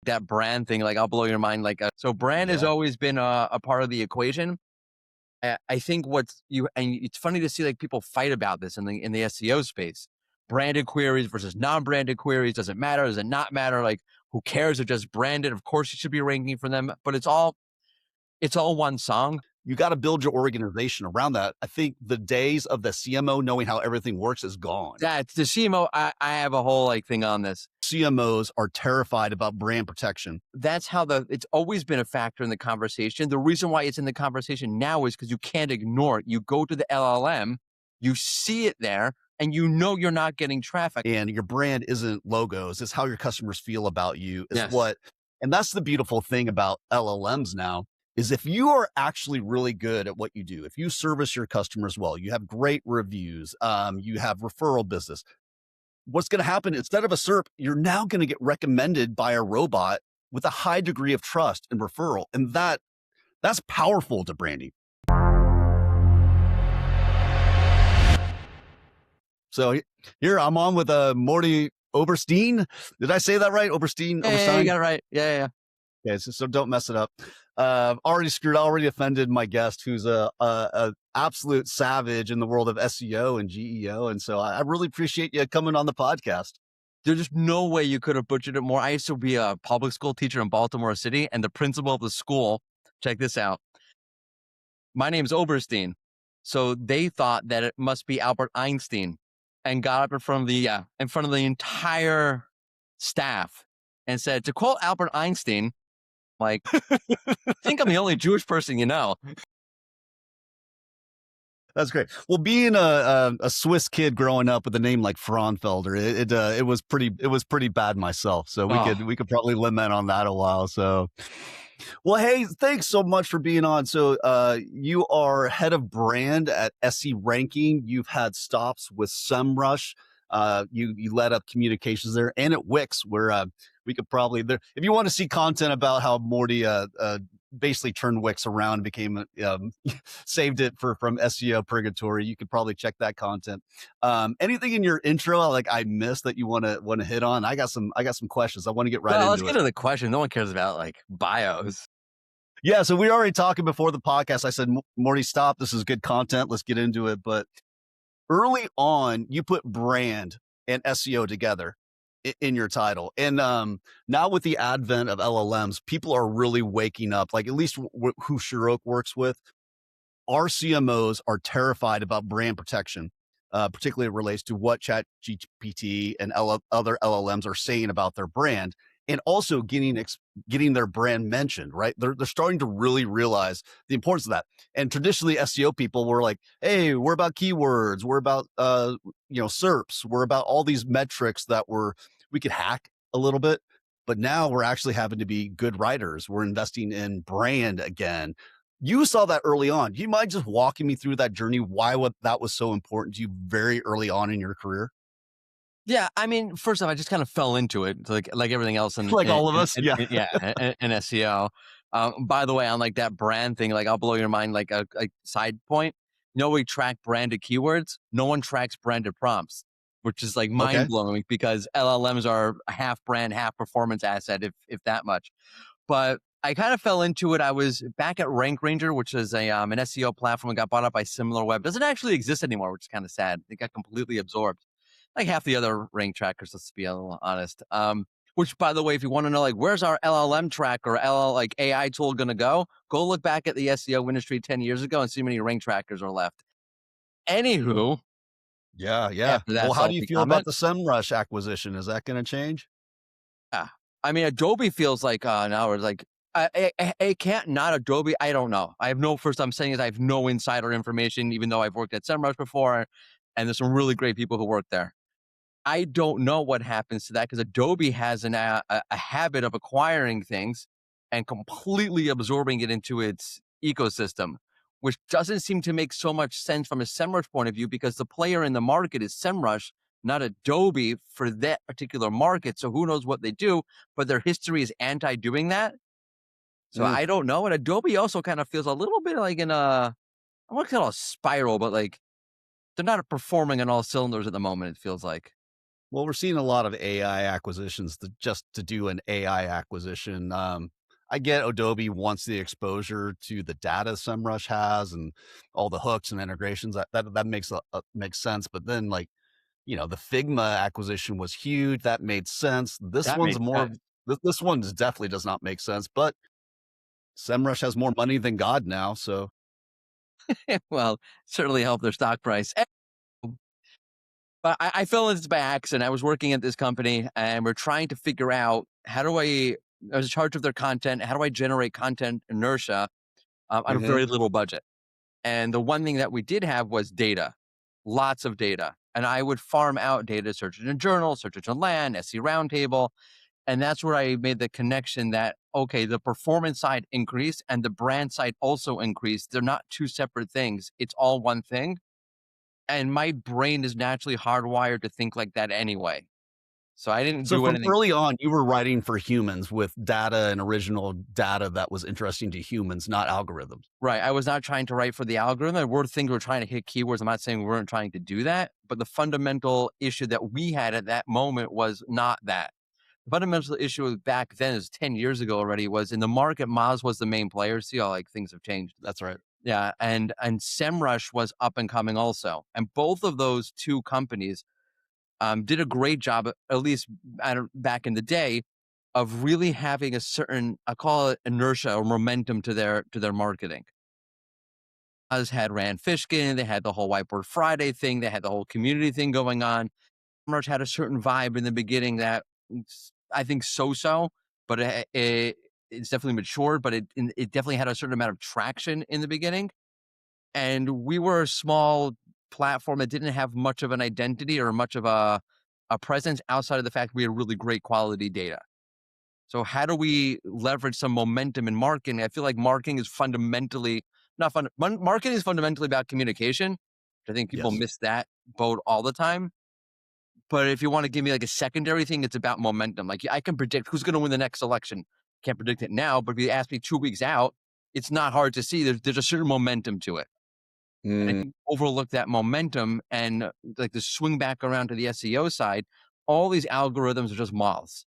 that brand thing, like I'll blow your mind. So brand has always been a part of the equation. I think it's funny to see like people fight about this in the SEO space. Branded queries versus non-branded queries. Does it matter? Does it not matter? Like, who cares? They're just branded. Of course you should be ranking for them, but it's all one song. You got to build your organization around that. I think the days of the CMO knowing how everything works is gone. That's the CMO. I have a whole thing on this. CMOs are terrified about brand protection. That's how it's always been a factor in the conversation. The reason why it's in the conversation now is because you can't ignore it. You go to the LLM, you see it there, and you know you're not getting traffic. And your brand isn't logos. It's how your customers feel about you. Yes. And that's the beautiful thing about LLMs now, is if you are actually really good at what you do, if you service your customers well, you have great reviews, you have referral business, what's going to happen, instead of a SERP, you're now going to get recommended by a robot with a high degree of trust and referral. And that's powerful to branding. So here I'm on with Mordy Oberstein. Did I say that right? Oberstein? Yeah, you got it right. Yeah. Okay, so don't mess it up. Already offended my guest, who's a absolute savage in the world of SEO and GEO. And so I really appreciate you coming on the podcast. There's just no way you could have butchered it more. I used to be a public school teacher in Baltimore City, and the principal of the school, check this out. My name's Oberstein. So they thought that it must be Albert Einstein, and got up in front of the entire staff and said, to quote Albert Einstein, like, I think I'm the only Jewish person you know. That's great. Well, being a Swiss kid growing up with a name like Fraunfelder, it was pretty bad myself. So we could probably lament on that a while. So, well, hey, thanks so much for being on. So you are head of brand at SE Ranking. You've had stops with SEMrush. You led up communications there, and at Wix, where we could probably if you want to see content about how Mordy basically turned Wix around and became saved it from SEO purgatory, you could probably check that content. Anything in your intro like I missed that you want to hit on? I got some questions. I want to get right into it. Let's get to the question. No one cares about like bios. Yeah, so we already talking before the podcast. I said, Mordy, stop. This is good content. Let's get into it. But early on, you put brand and SEO together in your title. And now with the advent of LLMs, people are really waking up, like at least who Shirok works with. Our CMOs are terrified about brand protection, particularly it relates to what ChatGPT and other LLMs are saying about their brand, and also getting their brand mentioned, right? They're starting to really realize the importance of that. And traditionally SEO people were like, hey, we're about keywords. We're about, SERPs. We're about all these metrics that we could hack a little bit, but now we're actually having to be good writers. We're investing in brand again. You saw that early on. Do you mind just walking me through that journey? Why that was so important to you very early on in your career? Yeah, I mean, first off, I just kind of fell into it, like everything else, all of us. In SEO. By the way, on like that brand thing, like I'll blow your mind. Like a side point, we track branded keywords. No one tracks branded prompts, which is like mind blowing because LLMs are half brand, half performance asset, if that much. But I kind of fell into it. I was back at Rank Ranger, which is an SEO platform that got bought up by SimilarWeb. Doesn't actually exist anymore, which is kind of sad. It got completely absorbed. Like half the other rank trackers, let's be a little honest. Which, by the way, if you want to know, like, where's our LLM tracker, AI tool going to go look back at the SEO industry 10 years ago and see how many rank trackers are left. Anywho. Yeah. Well, how do you feel about the SEMrush acquisition? Is that going to change? Yeah. I mean, Adobe feels like now it's like, it can't not Adobe. I don't know. I have first I'm saying is I have no insider information, even though I've worked at SEMrush before, and there's some really great people who work there. I don't know what happens to that because Adobe has a habit of acquiring things and completely absorbing it into its ecosystem, which doesn't seem to make so much sense from a SEMrush point of view because the player in the market is SEMrush, not Adobe for that particular market. So who knows what they do, but their history is anti-doing that. So I don't know. And Adobe also kind of feels a little bit like I want to call it a spiral, but like they're not performing on all cylinders at the moment, it feels like. Well, we're seeing a lot of AI acquisitions just to do an AI acquisition. I get Adobe wants the exposure to the data SEMrush has and all the hooks and integrations. That makes sense. But then, like, the Figma acquisition was huge. That made sense. This That one's makes more. sense. This one definitely does not make sense. But SEMrush has more money than God now, so Well, certainly helped their stock price. But I fell into this by accident. I was working at this company and we're trying to figure out I was in charge of their content. How do I generate content inertia on a mhm. very little budget? And the one thing that we did have was data, lots of data. And I would farm out data, search engine journal, search engine land, SE Roundtable. And that's where I made the connection that, okay, the performance side increased and the brand side also increased. They're not two separate things. It's all one thing. And my brain is naturally hardwired to think like that anyway. So I didn't So do from anything early on, you were writing for humans with data and original data that was interesting to humans, not algorithms. right. I was not trying to write for the algorithm. There were things we're trying to hit keywords. I'm not saying we weren't trying to do that, but the fundamental issue that we had at that moment was not that. The fundamental issue back then is 10 years ago already was in the market, Moz was the main player. See how like things have changed. That's right. Yeah. And SEMrush was up and coming also. And both of those two companies did a great job, at least back in the day, of really having a certain, I call it inertia or momentum to their marketing. Oz had Rand Fishkin, they had the whole Whiteboard Friday thing, they had the whole community thing going on. Merch had a certain vibe in the beginning that I think so, but it's definitely matured, but it definitely had a certain amount of traction in the beginning. And we were a small platform that didn't have much of an identity or much of a presence outside of the fact we had really great quality data. So how do we leverage some momentum in marketing? I feel like marketing is fundamentally not fun. Marketing is fundamentally about communication. I think people Yes. miss that boat all the time. But if you want to give me like a secondary thing, it's about momentum. Like I can predict who's going to win the next election. Can't predict it now, but if you ask me 2 weeks out, it's not hard to see. There's a certain momentum to it. And I Mm, think overlook that momentum and like the swing back around to the SEO side, all these algorithms are just moths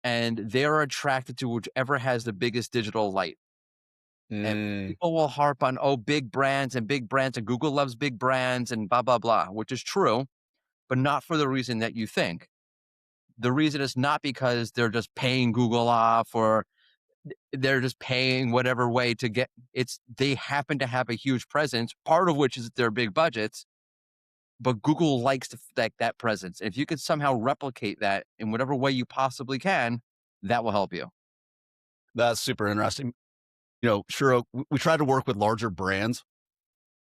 and they're attracted to whichever has the biggest digital light. And mm. people will harp on, oh, big brands and Google loves big brands and blah, blah, blah, which is true, but not for the reason that you think. The reason is not because they're just paying Google off or they're just paying whatever way to get they happen to have a huge presence, part of which is their big budgets. But Google likes that presence. If you could somehow replicate that in whatever way you possibly can, that will help you. That's super interesting. Sure, we try to work with larger brands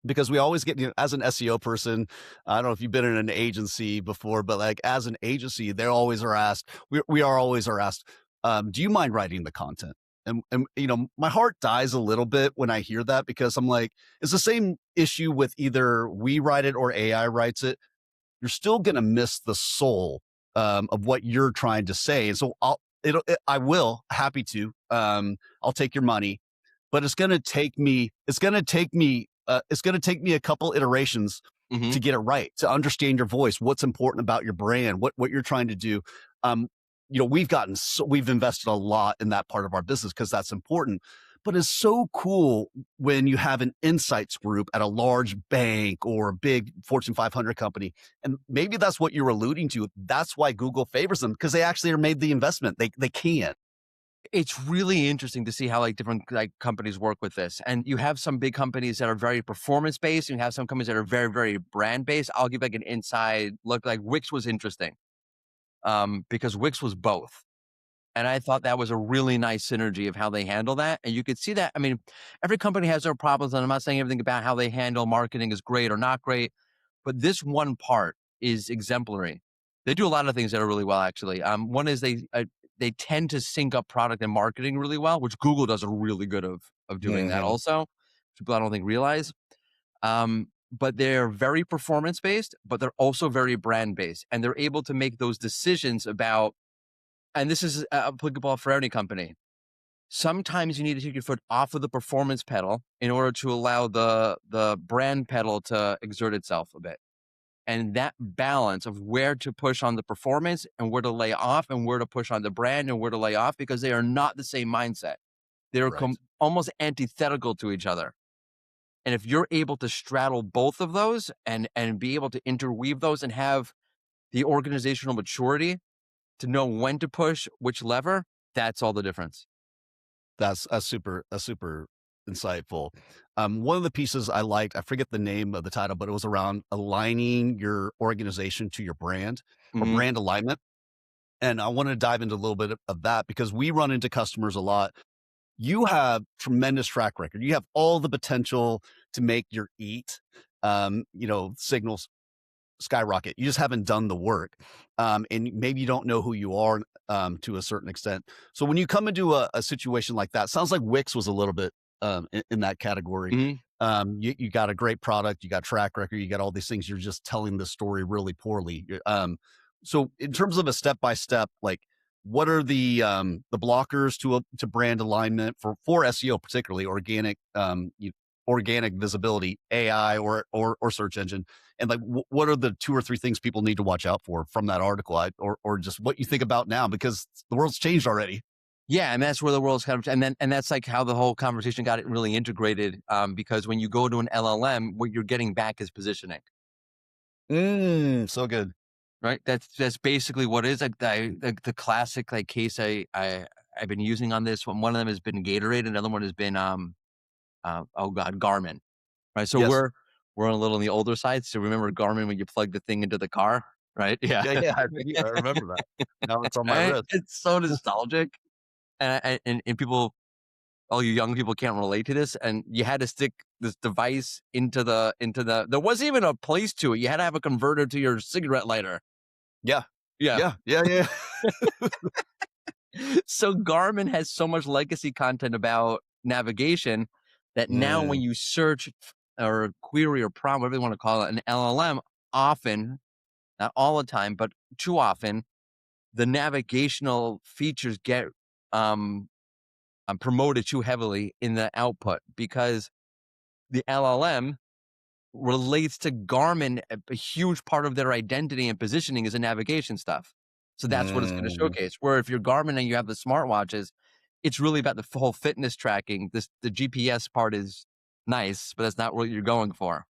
because we always get, as an SEO person, I don't know if you've been in an agency before, but like as an agency, they always are asked, we are always are asked, do you mind writing the content? And my heart dies a little bit when I hear that because I'm like, it's the same issue with either we write it or AI writes it. You're still going to miss the soul of what you're trying to say. And so I will happy to, I'll take your money, but it's going to take me a couple iterations Hmm. to get it right, to understand your voice, what's important about your brand, what you're trying to do. Um, we've invested a lot in that part of our business because that's important. But it's so cool when you have an insights group at a large bank or a big Fortune 500 company. And maybe that's what you're alluding to. That's why Google favors them because they actually are made the investment. They can. It's really interesting to see how like different like companies work with this. And you have some big companies that are very performance based, and you have some companies that are very, very brand based. I'll give like an inside look. Like Wix was interesting because Wix was both. And I thought that was a really nice synergy of how they handle that. And you could see that. I mean, every company has their problems, and I'm not saying everything about how they handle marketing is great or not great, but this one part is exemplary. They do a lot of things that are really well, actually. One is they tend to sync up product and marketing really well, which Google does a really good of doing that Mhm. also. Which people I don't think realize. But they're very performance based, but they're also very brand based, and they're able to make those decisions about. And this is applicable for any company. Sometimes you need to take your foot off of the performance pedal in order to allow the brand pedal to exert itself a bit. And that balance of where to push on the performance and where to lay off and where to push on the brand and where to lay off, because they are not the same mindset. They're Right. almost antithetical to each other. And if you're able to straddle both of those and be able to interweave those and have the organizational maturity to know when to push which lever, that's all the difference. That's a super insightful. One of the pieces I liked, I forget the name of the title, but it was around aligning your organization to your brand or Mhm. brand alignment. And I want to dive into a little bit of that because we run into customers a lot. You have tremendous track record. You have all the potential to make your signals skyrocket. You just haven't done the work. And maybe you don't know who you are to a certain extent. So when you come into a situation like that, sounds like Wix was a little bit in that category. Mhm. You got a great product, you got track record, you got all these things. You're just telling the story really poorly. So in terms of a step by step, like what are the blockers to brand alignment for SEO, particularly organic visibility, AI or search engine? And like, what are the 2 or 3 things people need to watch out for from that article, or just what you think about now, because the world's changed already. Yeah, and that's where the world's kind of, and that's like how the whole conversation got it really integrated. Because when you go to an LLM, what you're getting back is positioning, So good. right? That's basically what it is. Like the classic like case I've been using on this one. One of them has been Gatorade, another one has been oh god, Garmin. Right. So Yes. we're a little on the older side. So remember Garmin when you plug the thing into the car, right? Yeah. Yeah, yeah, I remember that. Now it's on my Right? wrist. It's so nostalgic. And people, all you young people can't relate to this. And you had to stick this device into the there wasn't even a place to it. You had to have a converter to your cigarette lighter. Yeah. Yeah. Yeah, yeah, yeah. So Garmin has so much legacy content about navigation that now Yeah. when you search or query or prompt, whatever you want to call it, an LLM, often, not all the time, but too often, the navigational features get um, promoted too heavily in the output because the LLM relates to Garmin. A huge part of their identity and positioning is the navigation stuff. So that's what it's going to Mm, showcase. Where if you're Garmin and you have the smartwatches, it's really about the whole fitness tracking. The GPS part is nice, but that's not what you're going for.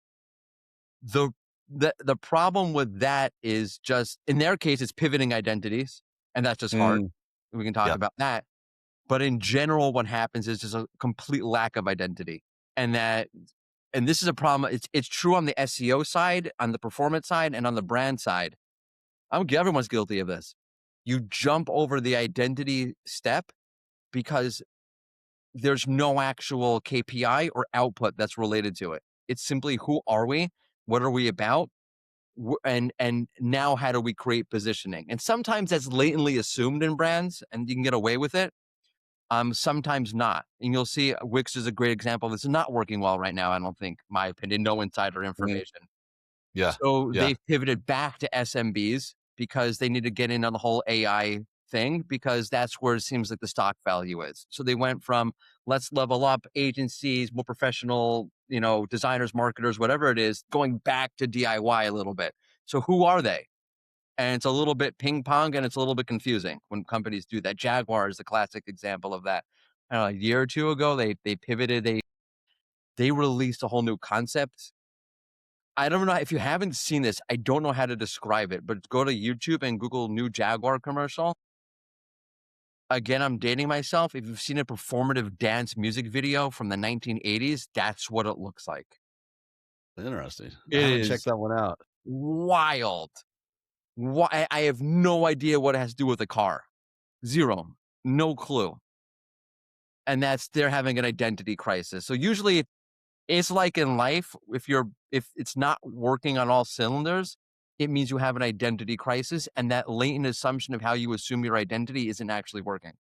The the problem with that is just in their case, it's pivoting identities, and that's just hard. mm, We can talk yeah. about that. But in general, what happens is just a complete lack of identity. And that and this is a problem. It's true on the SEO side, on the performance side, and on the brand side. Everyone's guilty of this. You jump over the identity step because there's no actual KPI or output that's related to it. It's simply who are we? What are we about? And now how do we create positioning? And sometimes that's latently assumed in brands and you can get away with it. Sometimes not. And you'll see Wix is a great example. This is not working well right now, I don't think, my opinion, no insider Mm, information. yeah, So yeah. they've pivoted back to SMBs because they need to get in on the whole AI thing because that's where it seems like the stock value is. So they went from let's level up agencies, more professional, designers, marketers, whatever it is, going back to DIY a little bit. So who are they? And it's a little bit ping pong and it's a little bit confusing when companies do that. Jaguar is the classic example of that. I don't know, a year or two ago, they pivoted, they released a whole new concept. I don't know if you haven't seen this, I don't know how to describe it, but go to YouTube and Google new Jaguar commercial. Again, I'm dating myself. If you've seen a performative dance music video from the 1980s, that's what it looks like. Interesting. I It haven't checked is that one out. wild. Why I have no idea what it has to do with the car. Zero. No clue. And that's they're having an identity crisis. So usually it's like in life, if it's not working on all cylinders, it means you have an identity crisis, and that latent assumption of how you assume your identity isn't actually working.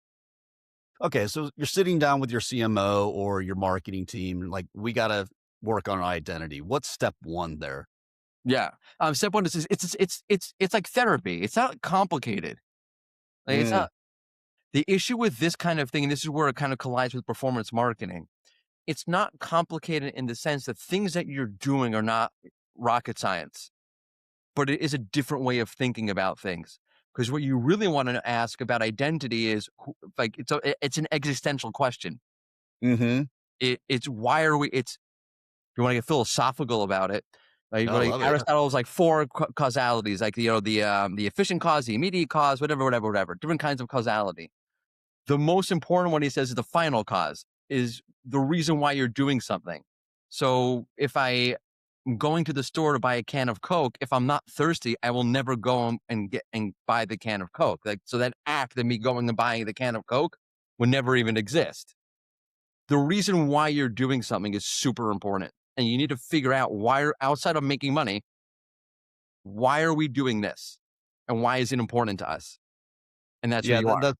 Okay, so you're sitting down with your CMO or your marketing team, like, "We gotta work on our identity." What's step 1 there? Yeah. Step one is it's like therapy. It's not complicated. Like it's Mm, not the issue with this kind of thing, and this is where it kind of collides with performance marketing. It's not complicated in the sense that things that you're doing are not rocket science. but it is a different way of thinking about things. Because what you really want to ask about identity is like it's an existential question. Mm-hmm. It's why are we? It's if you want to get philosophical about it. I Like love it. Yeah. Aristotle's like four causalities, like the efficient cause, the immediate cause, whatever, different kinds of causality. The most important one he says is the final cause, is the reason why you're doing something. So if I am going to the store to buy a can of Coke, if I'm not thirsty, I will never go and buy the can of Coke. Like, so that act of me going and buying the can of Coke would never even exist. The reason why you're doing something is super important. And you need to figure out why, outside of making money, why are we doing this? And why is it important to us? And that's who Yeah, you are. that's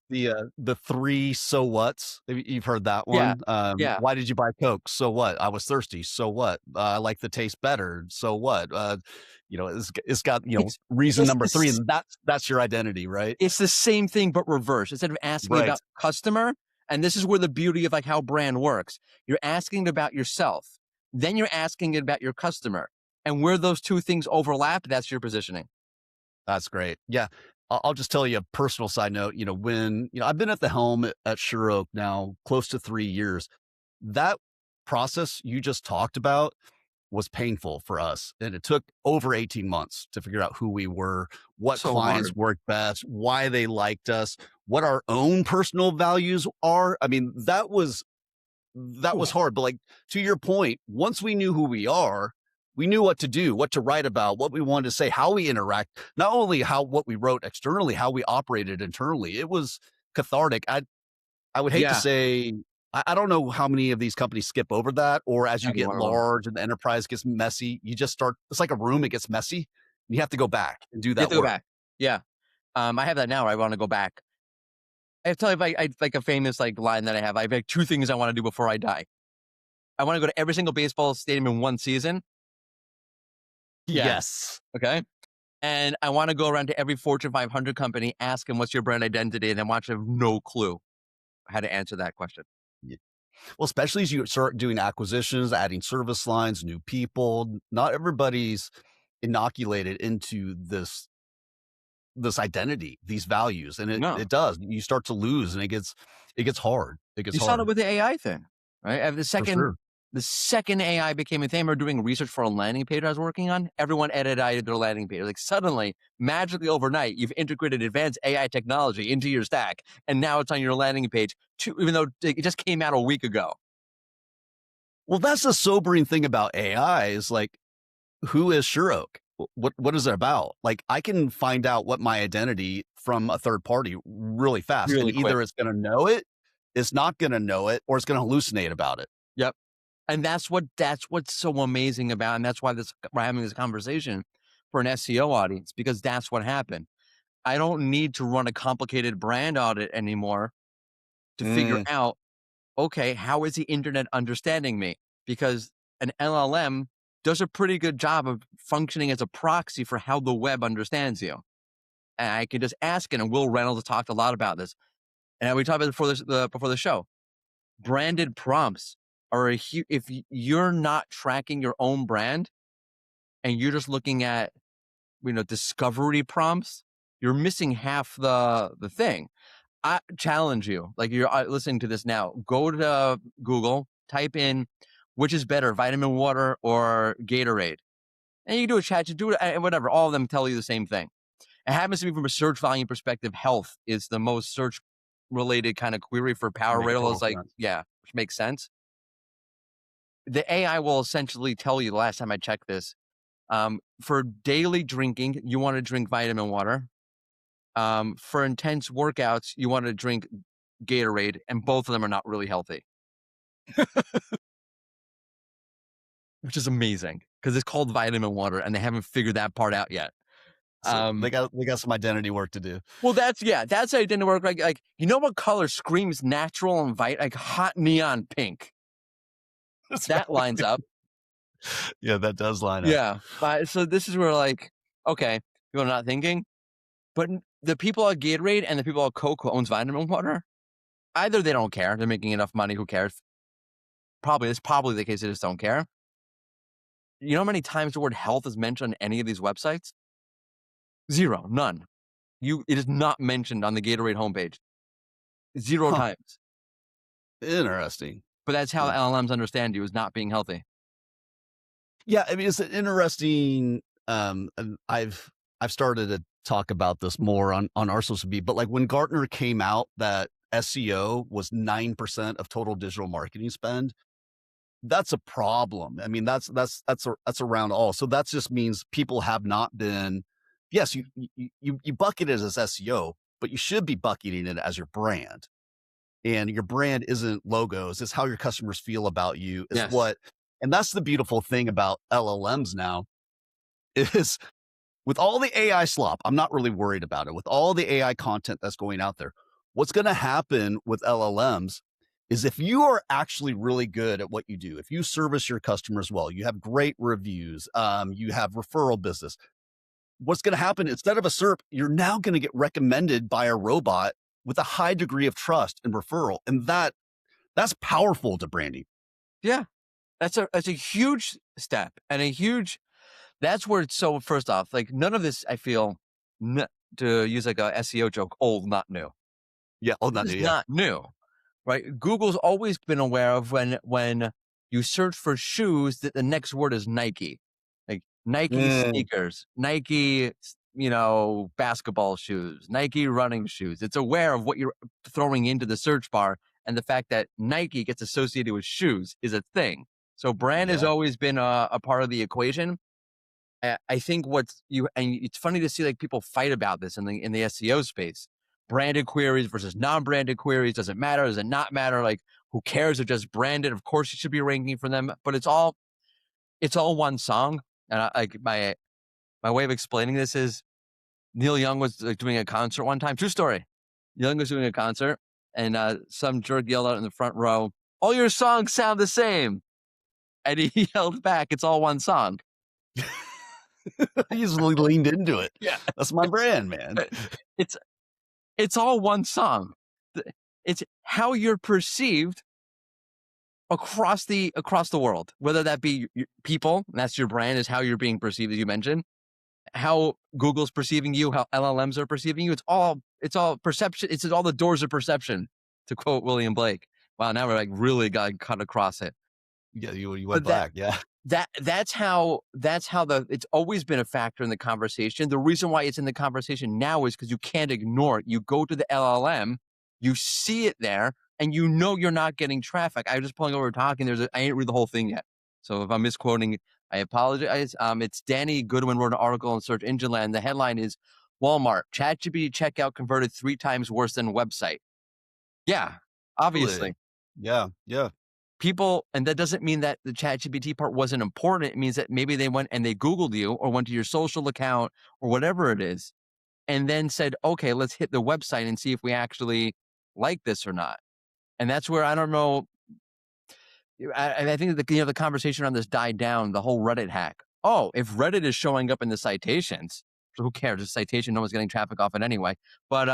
the three so whats. You've heard that Yeah. one. Yeah. Why did you buy Coke? So what? I was thirsty. So what? I like the taste better. So what? It's got It's reason it's number three, this and that's your identity, right? it's the same thing but reverse. Instead of asking Right. about customer, and this is where the beauty of like how brand works. You're asking about yourself. Then you're asking about your customer. And where those two things overlap, that's your positioning. That's great. Yeah. I'll just tell you a personal side note. When I've been at the helm at Sure Oak now close to 3 years. That process you just talked about was painful for us. And it took over 18 months to figure out who we were, what So clients hard. worked best, why they liked us, what our own personal values are. I mean, that was hard. But like to your point, once we knew who we are, we knew what to do, what to write about, what we wanted to say, how we interact, not only what we wrote externally, how we operated internally. It was cathartic. I would hate to Yeah. say, I don't know how many of these companies skip over that, or as you Every get one of them. large and the enterprise gets messy, you just start, it's like a room, it gets messy. You have to go back and do You have that to go work. back. Yeah. I have that now. I want to go back. I tell you, I like a famous like line that I have. I have like two things I want to do before I die. I want to go to every single baseball stadium in one season. Yeah. Yes. Okay. And I want to go around to every Fortune 500 company, ask them what's your brand identity, and then watch them have no clue how to answer that question. Yeah. Well, especially as you start doing acquisitions, adding service lines, new people, not everybody's inoculated into this identity, these values. And it No. it does. You start to lose and it gets hard. It gets You saw that hard with the AI thing, right? for sure. The second AI became a thing, we were doing research for a landing page I was working on. Everyone edited their landing page. Like suddenly, magically overnight, you've integrated advanced AI technology into your stack, and now it's on your landing page, even though it just came out a week ago. Well, that's the sobering thing about AI is like, who is Sure Oak? What is it about? Like, I can find out what my identity from a third party really fast, and Really quick. either it's going to know it, it's not going to know it, or it's going to hallucinate about it. Yep. And that's what's so amazing about, and that's why we're having this conversation for an SEO audience, because that's what happened. I don't need to run a complicated brand audit anymore to figure Mm, out, okay, how is the internet understanding me? Because an LLM does a pretty good job of functioning as a proxy for how the web understands you. And I can just ask it, and Will Reynolds talked a lot about this. And we talked about it before the show. Branded prompts are if you're not tracking your own brand and you're just looking at discovery prompts, you're missing half the thing. I challenge you, like you're listening to this now, go to Google, type in which is better, vitamin water or Gatorade, and you can do a chat, you do it, whatever. All of them tell you the same thing. It happens to be from a search volume perspective. Health is the most search related kind of query for Power make Rail. total Is like, sense. yeah, which makes sense. The AI will essentially tell you, the last time I checked this, for daily drinking, you want to drink vitamin water. For intense workouts, you want to drink Gatorade, and both of them are not really healthy. Which is amazing because it's called vitamin water and they haven't figured that part out yet. So they got some identity work to do. Well, that's how it didn't work. Like what color screams natural and like hot neon pink? That lines up. Yeah, that does line up. Yeah. But so this is where like, okay, people are not thinking, but the people at Gatorade and the people at Coke who owns vitamin water, either they don't care, they're making enough money, who cares? It's probably the case, they just don't care. You know how many times the word health is mentioned on any of these websites? Zero, none. It is not mentioned on the Gatorade homepage. Zero times. Interesting. But that's how LLMs understand you, as not being healthy. Yeah, I mean, it's an interesting. And I've started to talk about this more on our social media, but like when Gartner came out that SEO was 9% of total digital marketing spend, that's a problem. I mean, that's around all. So that just means people have not been. Yes, you bucket it as SEO, but you should be bucketing it as your brand. And your brand isn't logos, it's how your customers feel about you, is Yes. what. And that's the beautiful thing about LLMs now is with all the AI slop, I'm not really worried about it. With all the AI content that's going out there, what's going to happen with LLMs is if you are actually really good at what you do, if you service your customers well, you have great reviews, you have referral business, what's going to happen instead of a SERP, you're now going to get recommended by a robot with a high degree of trust and referral. And that's powerful to branding. Yeah. That's a huge step and a huge, that's where it's so, first off, like none of this, I feel, to use like a SEO joke, old, not new. Yeah. Oh, not This new. is Yeah. not new, right? Google's always been aware of when you search for shoes that the next word is Nike, like Nike sneakers, Nike, basketball shoes, Nike running shoes. It's aware of what you're throwing into the search bar, and the fact that Nike gets associated with shoes is a thing. So brand has always been a part of the equation. I think and it's funny to see like people fight about this in the SEO space. Branded queries versus non-branded queries. Does it matter? Does it not matter? Like, who cares? They're just branded. Of course, you should be ranking for them. But it's all one song. And my way of explaining this is Neil Young was like doing a concert one time. True story. Neil Young was doing a concert, and some jerk yelled out in the front row, "All your songs sound the same." And he yelled back, "It's all one song." He easily leaned into it. Yeah. That's my brand, man. It's all one song. It's how you're perceived across the world, whether that be people, that's your brand, is how you're being perceived, as you mentioned, how Google's perceiving you, how LLMs are perceiving you. It's all perception. It's all the doors of perception, to quote William Blake. Wow, now we're like really got cut across it. Yeah, you went back. Yeah. That's how it's always been a factor in the conversation. The reason why it's in the conversation now is because you can't ignore it. You go to the LLM, you see it there, and you know you're not getting traffic. I was just pulling over talking. I ain't read the whole thing yet, so if I'm misquoting, I apologize. It's Danny Goodwin wrote an article on Search Engine Land. The headline is Walmart ChatGPT checkout converted 3 times worse than website. Yeah, obviously. Yeah. People, and that doesn't mean that the ChatGPT part wasn't important. It means that maybe they went and they Googled you or went to your social account or whatever it is, and then said, okay, let's hit the website and see if we actually like this or not. And that's where I don't know. I think that the conversation around this died down. The whole Reddit hack. Oh, if Reddit is showing up in the citations, so who cares? It's a citation, no one's getting traffic off it anyway. But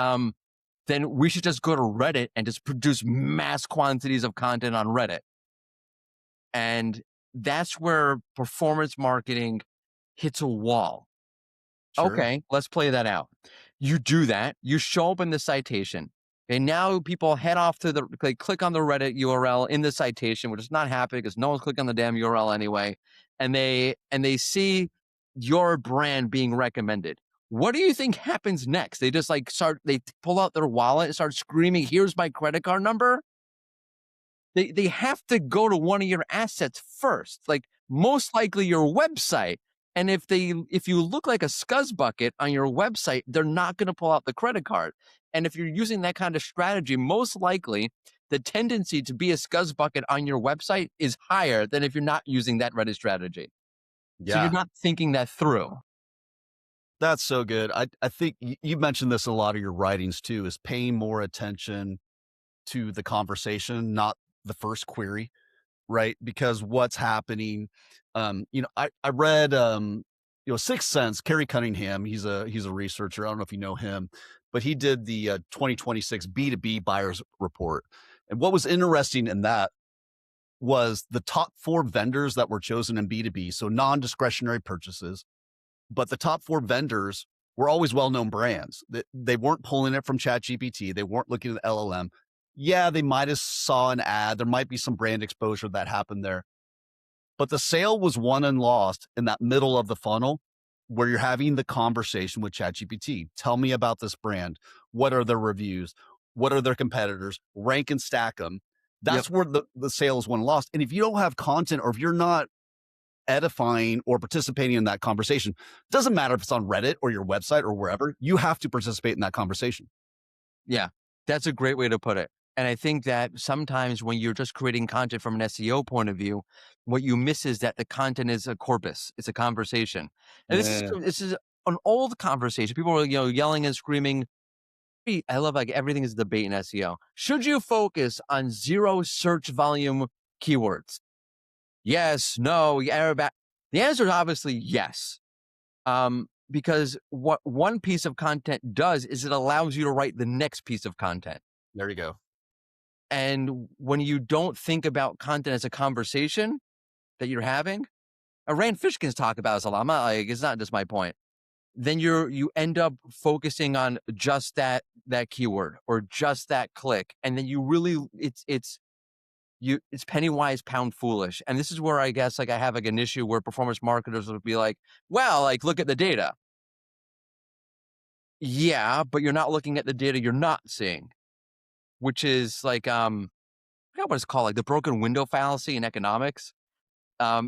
then we should just go to Reddit and just produce mass quantities of content on Reddit. And that's where performance marketing hits a wall. Sure. Okay, let's play that out. You do that. You show up in the citation. Okay, now people head off to click on the Reddit URL in the citation, which is not happening because no one's clicking on the damn URL anyway. And they see your brand being recommended. What do you think happens next? They just they pull out their wallet and start screaming, "Here's my credit card number." They have to go to one of your assets first, like most likely your website. And if you look like a scuzz bucket on your website, they're not going to pull out the credit card. And if you're using that kind of strategy, most likely the tendency to be a scuzz bucket on your website is higher than if you're not using that Reddit strategy. Yeah. So you're not thinking that through. That's so good. I think you mentioned this in a lot of your writings too, is paying more attention to the conversation, not the first query, right? Because what's happening, I read, Sixth Sense, Kerry Cunningham, he's a researcher. I don't know if you know him, but he did the 2026 B2B buyers report. And what was interesting in that was the top 4 vendors that were chosen in B2B. So non-discretionary purchases, but the top 4 vendors were always well-known brands. They weren't pulling it from ChatGPT. They weren't looking at the LLM. Yeah, they might have saw an ad. There might be some brand exposure that happened there. But the sale was won and lost in that middle of the funnel where you're having the conversation with ChatGPT. Tell me about this brand. What are their reviews? What are their competitors? Rank and stack them. That's where the sale is won and lost. And if you don't have content, or if you're not edifying or participating in that conversation, doesn't matter if it's on Reddit or your website or wherever, you have to participate in that conversation. Yeah, that's a great way to put it. And I think that sometimes when you're just creating content from an SEO point of view, what you miss is that the content is a corpus. It's a conversation. And this is an old conversation. People are, yelling and screaming. I love, like, everything is a debate in SEO. Should you focus on 0 search volume keywords? Yes, no, yeah, the answer is obviously yes. Because what one piece of content does is it allows you to write the next piece of content. There you go. And when you don't think about content as a conversation that you're having, Rand Fishkin's talk about this a lot. I'm not, like, it's not just my point. Then you end up focusing on just that keyword or just that click, and then you really it's penny wise, pound foolish. And this is where I guess, like, I have, like, an issue where performance marketers would be like, well, like, look at the data. Yeah, but you're not looking at the data you're not seeing, which is like, I forgot what it's called, like the broken window fallacy in economics.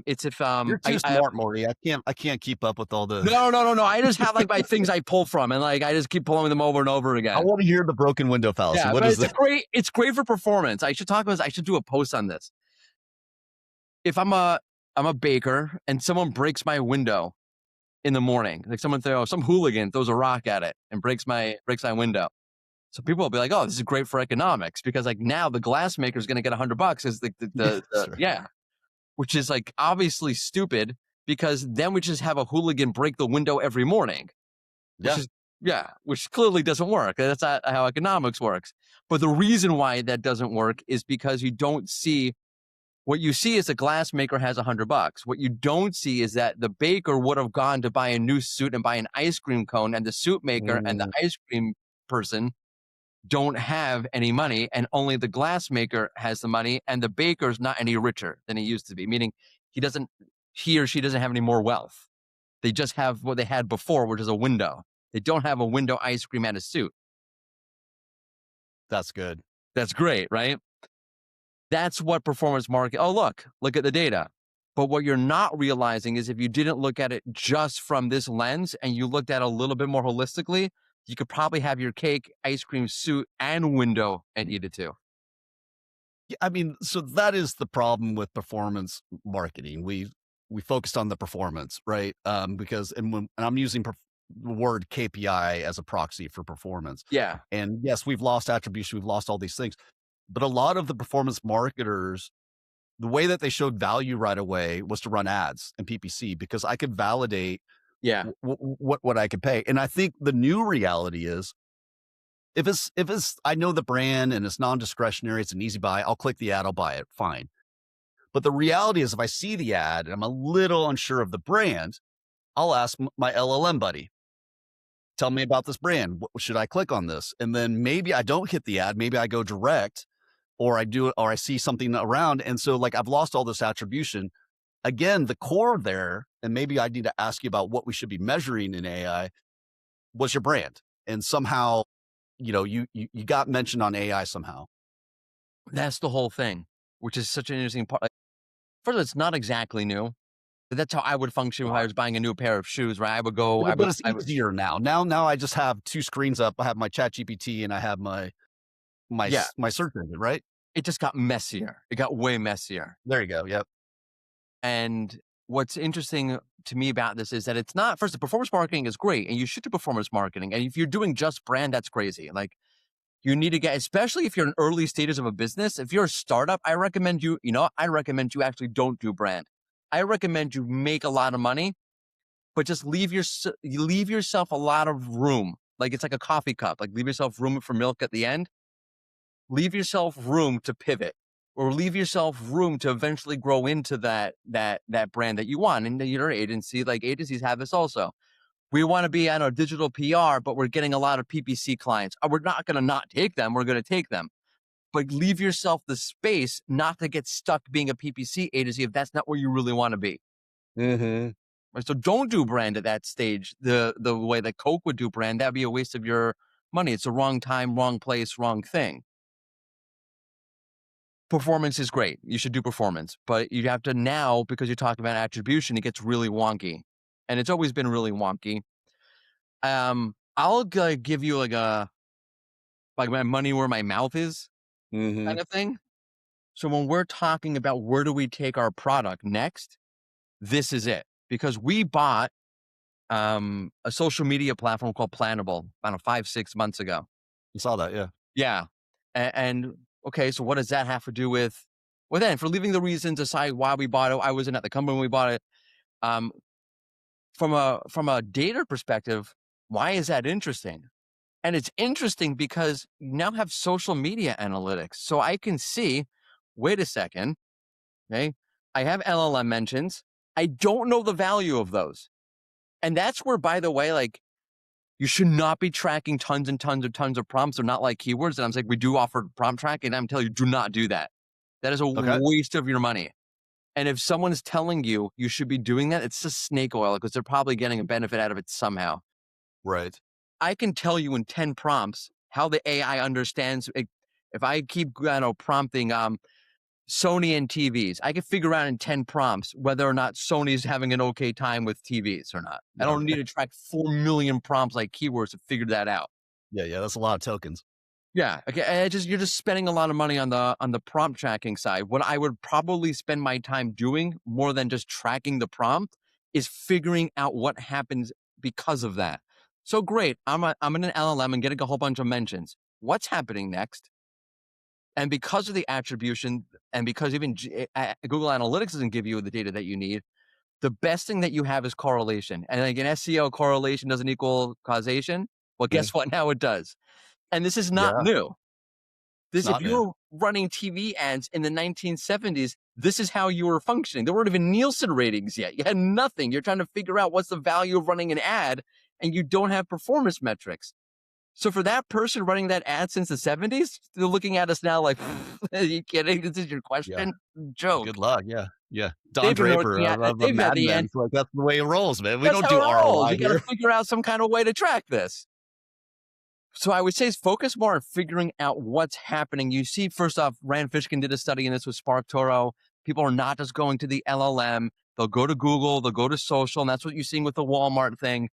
It's if You're too smart, Morty. I can't keep up with all the. No. I just have, like, my things I pull from, and, like, I just keep pulling them over and over again. I want to hear the broken window fallacy. Yeah, what but is it's that? it's great for performance. I should do a post on this. If I'm a baker and someone breaks my window in the morning, like some hooligan throws a rock at it and breaks my window. So people will be like, oh, this is great for economics, because, like, now the glass maker is going to get $100 as which is, like, obviously stupid, because then we just have a hooligan break the window every morning, which clearly doesn't work. That's not how economics works. But the reason why that doesn't work is because you don't see. What you see is the glass maker has $100. What you don't see is that the baker would have gone to buy a new suit and buy an ice cream cone, and the suit maker and the ice cream person don't have any money, and only the glass maker has the money, and the baker's not any richer than he used to be, meaning he or she doesn't have any more wealth. They just have what they had before, which is a window. They don't have a window, ice cream, and a suit. That's good. That's great, right? That's what performance marketing. Oh, look at the data. But what you're not realizing is, if you didn't look at it just from this lens and you looked at it a little bit more holistically, you could probably have your cake, ice cream, suit, and window and eat it too. Yeah, I mean, so that is the problem with performance marketing. We focused on the performance, right? Because and I'm using the word KPI as a proxy for performance. Yeah. And yes, we've lost attribution, we've lost all these things. But a lot of the performance marketers, the way that they showed value right away was to run ads and PPC, because I could validate what I could pay. And I think the new reality is, if it's I know the brand and it's non-discretionary, it's an easy buy, I'll click the ad, I'll buy it, fine. But the reality is, if I see the ad and I'm a little unsure of the brand, I'll ask my LLM buddy, tell me about this brand. Should I click on this? And then maybe I don't hit the ad, maybe I go direct, or I do it, or I see something around. And so, like, I've lost all this attribution. Again, the core there, and maybe I need to ask you about what we should be measuring in AI, was your brand. And somehow, you got mentioned on AI somehow. That's the whole thing, which is such an interesting part. Like, first of all, it's not exactly new. But that's how I would function when I was buying a new pair of shoes, right? I would go. But it's easier now. Now I just have 2 screens up. I have my ChatGPT and I have my search engine, right? It just got messier. It got way messier. There you go. Yep. And what's interesting to me about this is that it's not, first, the performance marketing is great, and you should do performance marketing. And if you're doing just brand, that's crazy. Like, you need to get, especially if you're in early stages of a business, if you're a startup, I recommend you actually don't do brand. I recommend you make a lot of money, but just leave yourself a lot of room. Like, it's like a coffee cup. Like, leave yourself room for milk at the end. Leave yourself room to pivot, or leave yourself room to eventually grow into that brand that you want. And your agency, like, agencies have this also. We want to be on our digital PR, but we're getting a lot of PPC clients. We're not going to not take them. We're going to take them. But leave yourself the space not to get stuck being a PPC agency if that's not where you really want to be. Mm-hmm. So don't do brand at that stage the way that Coke would do brand. That'd be a waste of your money. It's the wrong time, wrong place, wrong thing. Performance is great. You should do performance, but you have to now, because you're talking about attribution, it gets really wonky, and it's always been really wonky. I'll give you like my money where my mouth is kind of thing. So when we're talking about where do we take our product next, this is it, because we bought a social media platform called Planable about 5-6 months ago. You saw that, yeah. Yeah, and okay, so what does that have to do with? Well, then, for leaving the reasons aside why we bought it, I wasn't at the company when we bought it. From a data perspective, why is that interesting? And it's interesting because you now have social media analytics. So I can see, wait a second, okay, I have LLM mentions. I don't know the value of those. And that's where, by the way, like, you should not be tracking tons and tons of prompts. They're not like keywords. And I'm saying we do offer prompt tracking. I'm telling you, do not do that. That is a waste of your money. And if someone's telling you you should be doing that, it's just snake oil, because they're probably getting a benefit out of it somehow. Right. I can tell you in 10 prompts how the AI understands it. If I keep prompting Sony and TVs, I can figure out in 10 prompts whether or not Sony's having an okay time with TVs or not. I don't need to track 4 million prompts like keywords to figure that out. Yeah, that's a lot of tokens. Yeah, okay. You're just spending a lot of money on the prompt tracking side. What I would probably spend my time doing more than just tracking the prompt is figuring out what happens because of that. So great, I'm in an LLM and getting a whole bunch of mentions. What's happening next? And because of the attribution, and because even Google Analytics doesn't give you the data that you need, the best thing that you have is correlation. And like in SEO, correlation doesn't equal causation. Well, guess what? Now it does. And this is not new. If you were running TV ads in the 1970s, this is how you were functioning. There weren't even Nielsen ratings yet. You had nothing. You're trying to figure out what's the value of running an ad, and you don't have performance metrics. So for that person running that ad since the 70s, they're looking at us now like, are you kidding? This is your question? Yeah. Joke. Good luck. Yeah. Don Draper of the Mad Men. Like, that's the way it rolls, man. We don't do ROI You got to figure out some kind of way to track this. So I would say focus more on figuring out what's happening. You see, first off, Rand Fishkin did a study in this with SparkToro. People are not just going to the LLM. They'll go to Google, they'll go to social, and that's what you're seeing with the Walmart thing.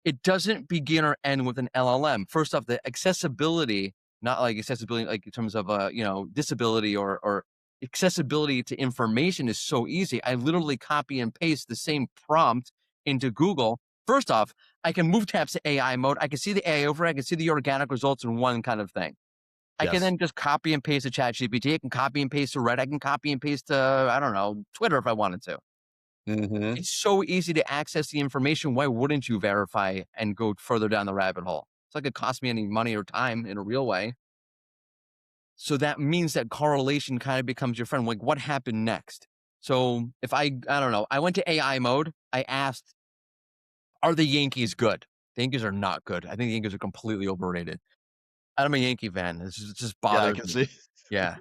It doesn't begin or end with an LLM. First off, the accessibility, not like accessibility like in terms of disability or accessibility to information, is so easy. I literally copy and paste the same prompt into Google. First off, I can move tabs to AI mode. I can see the AI override. I can see the organic results in one kind of thing. I can then just copy and paste to ChatGPT. I can copy and paste to Reddit. I can copy and paste to, Twitter if I wanted to. It's so easy to access the information. Why wouldn't you verify and go further down the rabbit hole? It's not going to cost me any money or time in a real way. So that means that correlation kind of becomes your friend. Like, what happened next? So if I went to AI mode, I asked, are the Yankees good? The Yankees are not good. I think the Yankees are completely overrated. I'm a Yankee fan. This just bothers me. I can see. Yeah.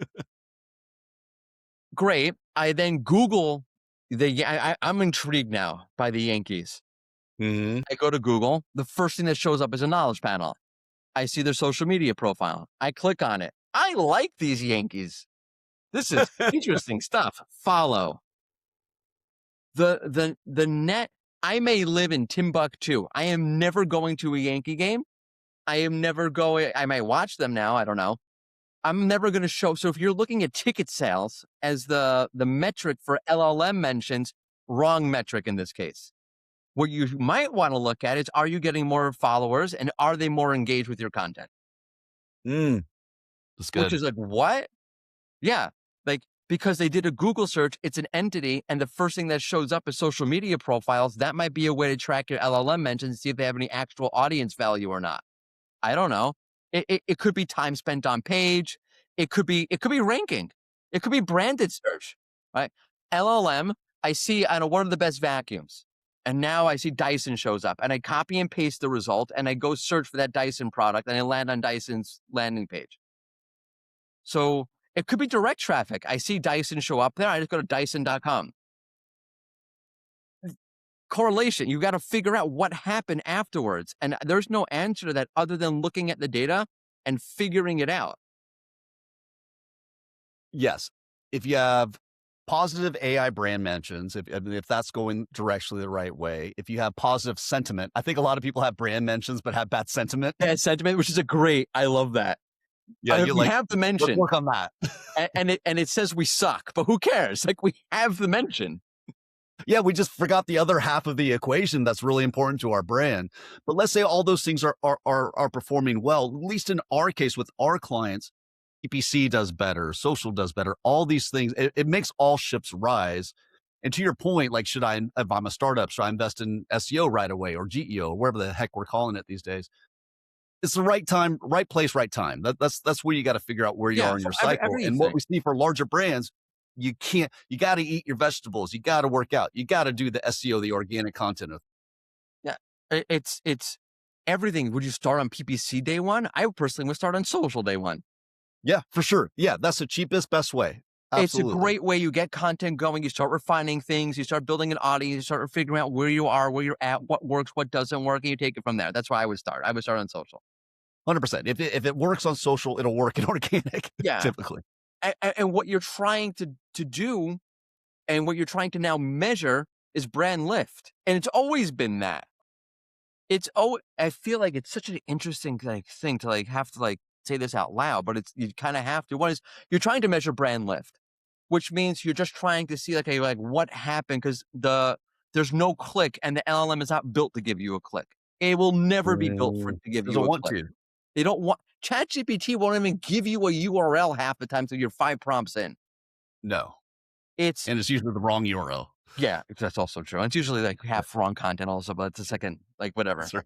Great. I then Google I'm intrigued now by the Yankees. I go to Google. The first thing that shows up is a knowledge panel. I see their social media profile. I click on it. I like these Yankees. This is interesting stuff. Follow. The net. I may live in Timbuktu. I am never going to a Yankee game. I might watch them now. I don't know. I'm never going to show. So if you're looking at ticket sales as the metric for LLM mentions, wrong metric in this case. What you might want to look at is, are you getting more followers and are they more engaged with your content? That's good. Which is like, what? Yeah. Like, because they did a Google search, it's an entity, and the first thing that shows up is social media profiles. That might be a way to track your LLM mentions and see if they have any actual audience value or not. I don't know. It could be time spent on page. It could be ranking. It could be branded search, right? LLM, I see, what are the best vacuums? And now I see Dyson shows up and I copy and paste the result and I go search for that Dyson product and I land on Dyson's landing page. So it could be direct traffic. I see Dyson show up there. I just go to Dyson.com. Correlation. You got to figure out what happened afterwards. And there's no answer to that other than looking at the data and figuring it out. Yes. If you have positive AI brand mentions, if that's going directionally the right way, if you have positive sentiment, I think a lot of people have brand mentions but have bad sentiment. Yeah, sentiment, which is I love that. Yeah, you have the mention. Let's work on that. and it says we suck, but who cares? Like, we have the mention. Yeah, we just forgot the other half of the equation that's really important to our brand. But let's say all those things are performing well, at least in our case with our clients. PPC does better, social does better, all these things. It makes all ships rise. And to your point, like, if I'm a startup, should I invest in SEO right away or GEO, or wherever the heck we're calling it these days? It's the right time, right place, right time. That's where you got to figure out where you are in your cycle. And what we see for larger brands, you got to eat your vegetables. You got to work out. You got to do the SEO, the organic content. Yeah, it's everything. Would you start on PPC day one? I personally would start on social day one. Yeah, for sure. Yeah, that's the cheapest, best way. Absolutely. It's a great way. You get content going. You start refining things. You start building an audience. You start figuring out where you are, where you're at, what works, what doesn't work, and you take it from there. That's why I would start. I would start on social. 100%. If it works on social, it'll work in organic. Yeah, typically. And what you're trying to do, and what you're trying to now measure, is brand lift, and it's always been that. I feel like it's such an interesting thing to have to say this out loud, but you kind of have to. One is you're trying to measure brand lift, which means you're just trying to see what happened, because there's no click, and the LLM is not built to give you a click. It will never be built to give you a click. They don't want ChatGPT won't even give you a URL half the time, so you're 5 prompts in. No, and it's usually the wrong URL. Yeah, that's also true. And it's usually half wrong content also, but it's a second, whatever. That's right.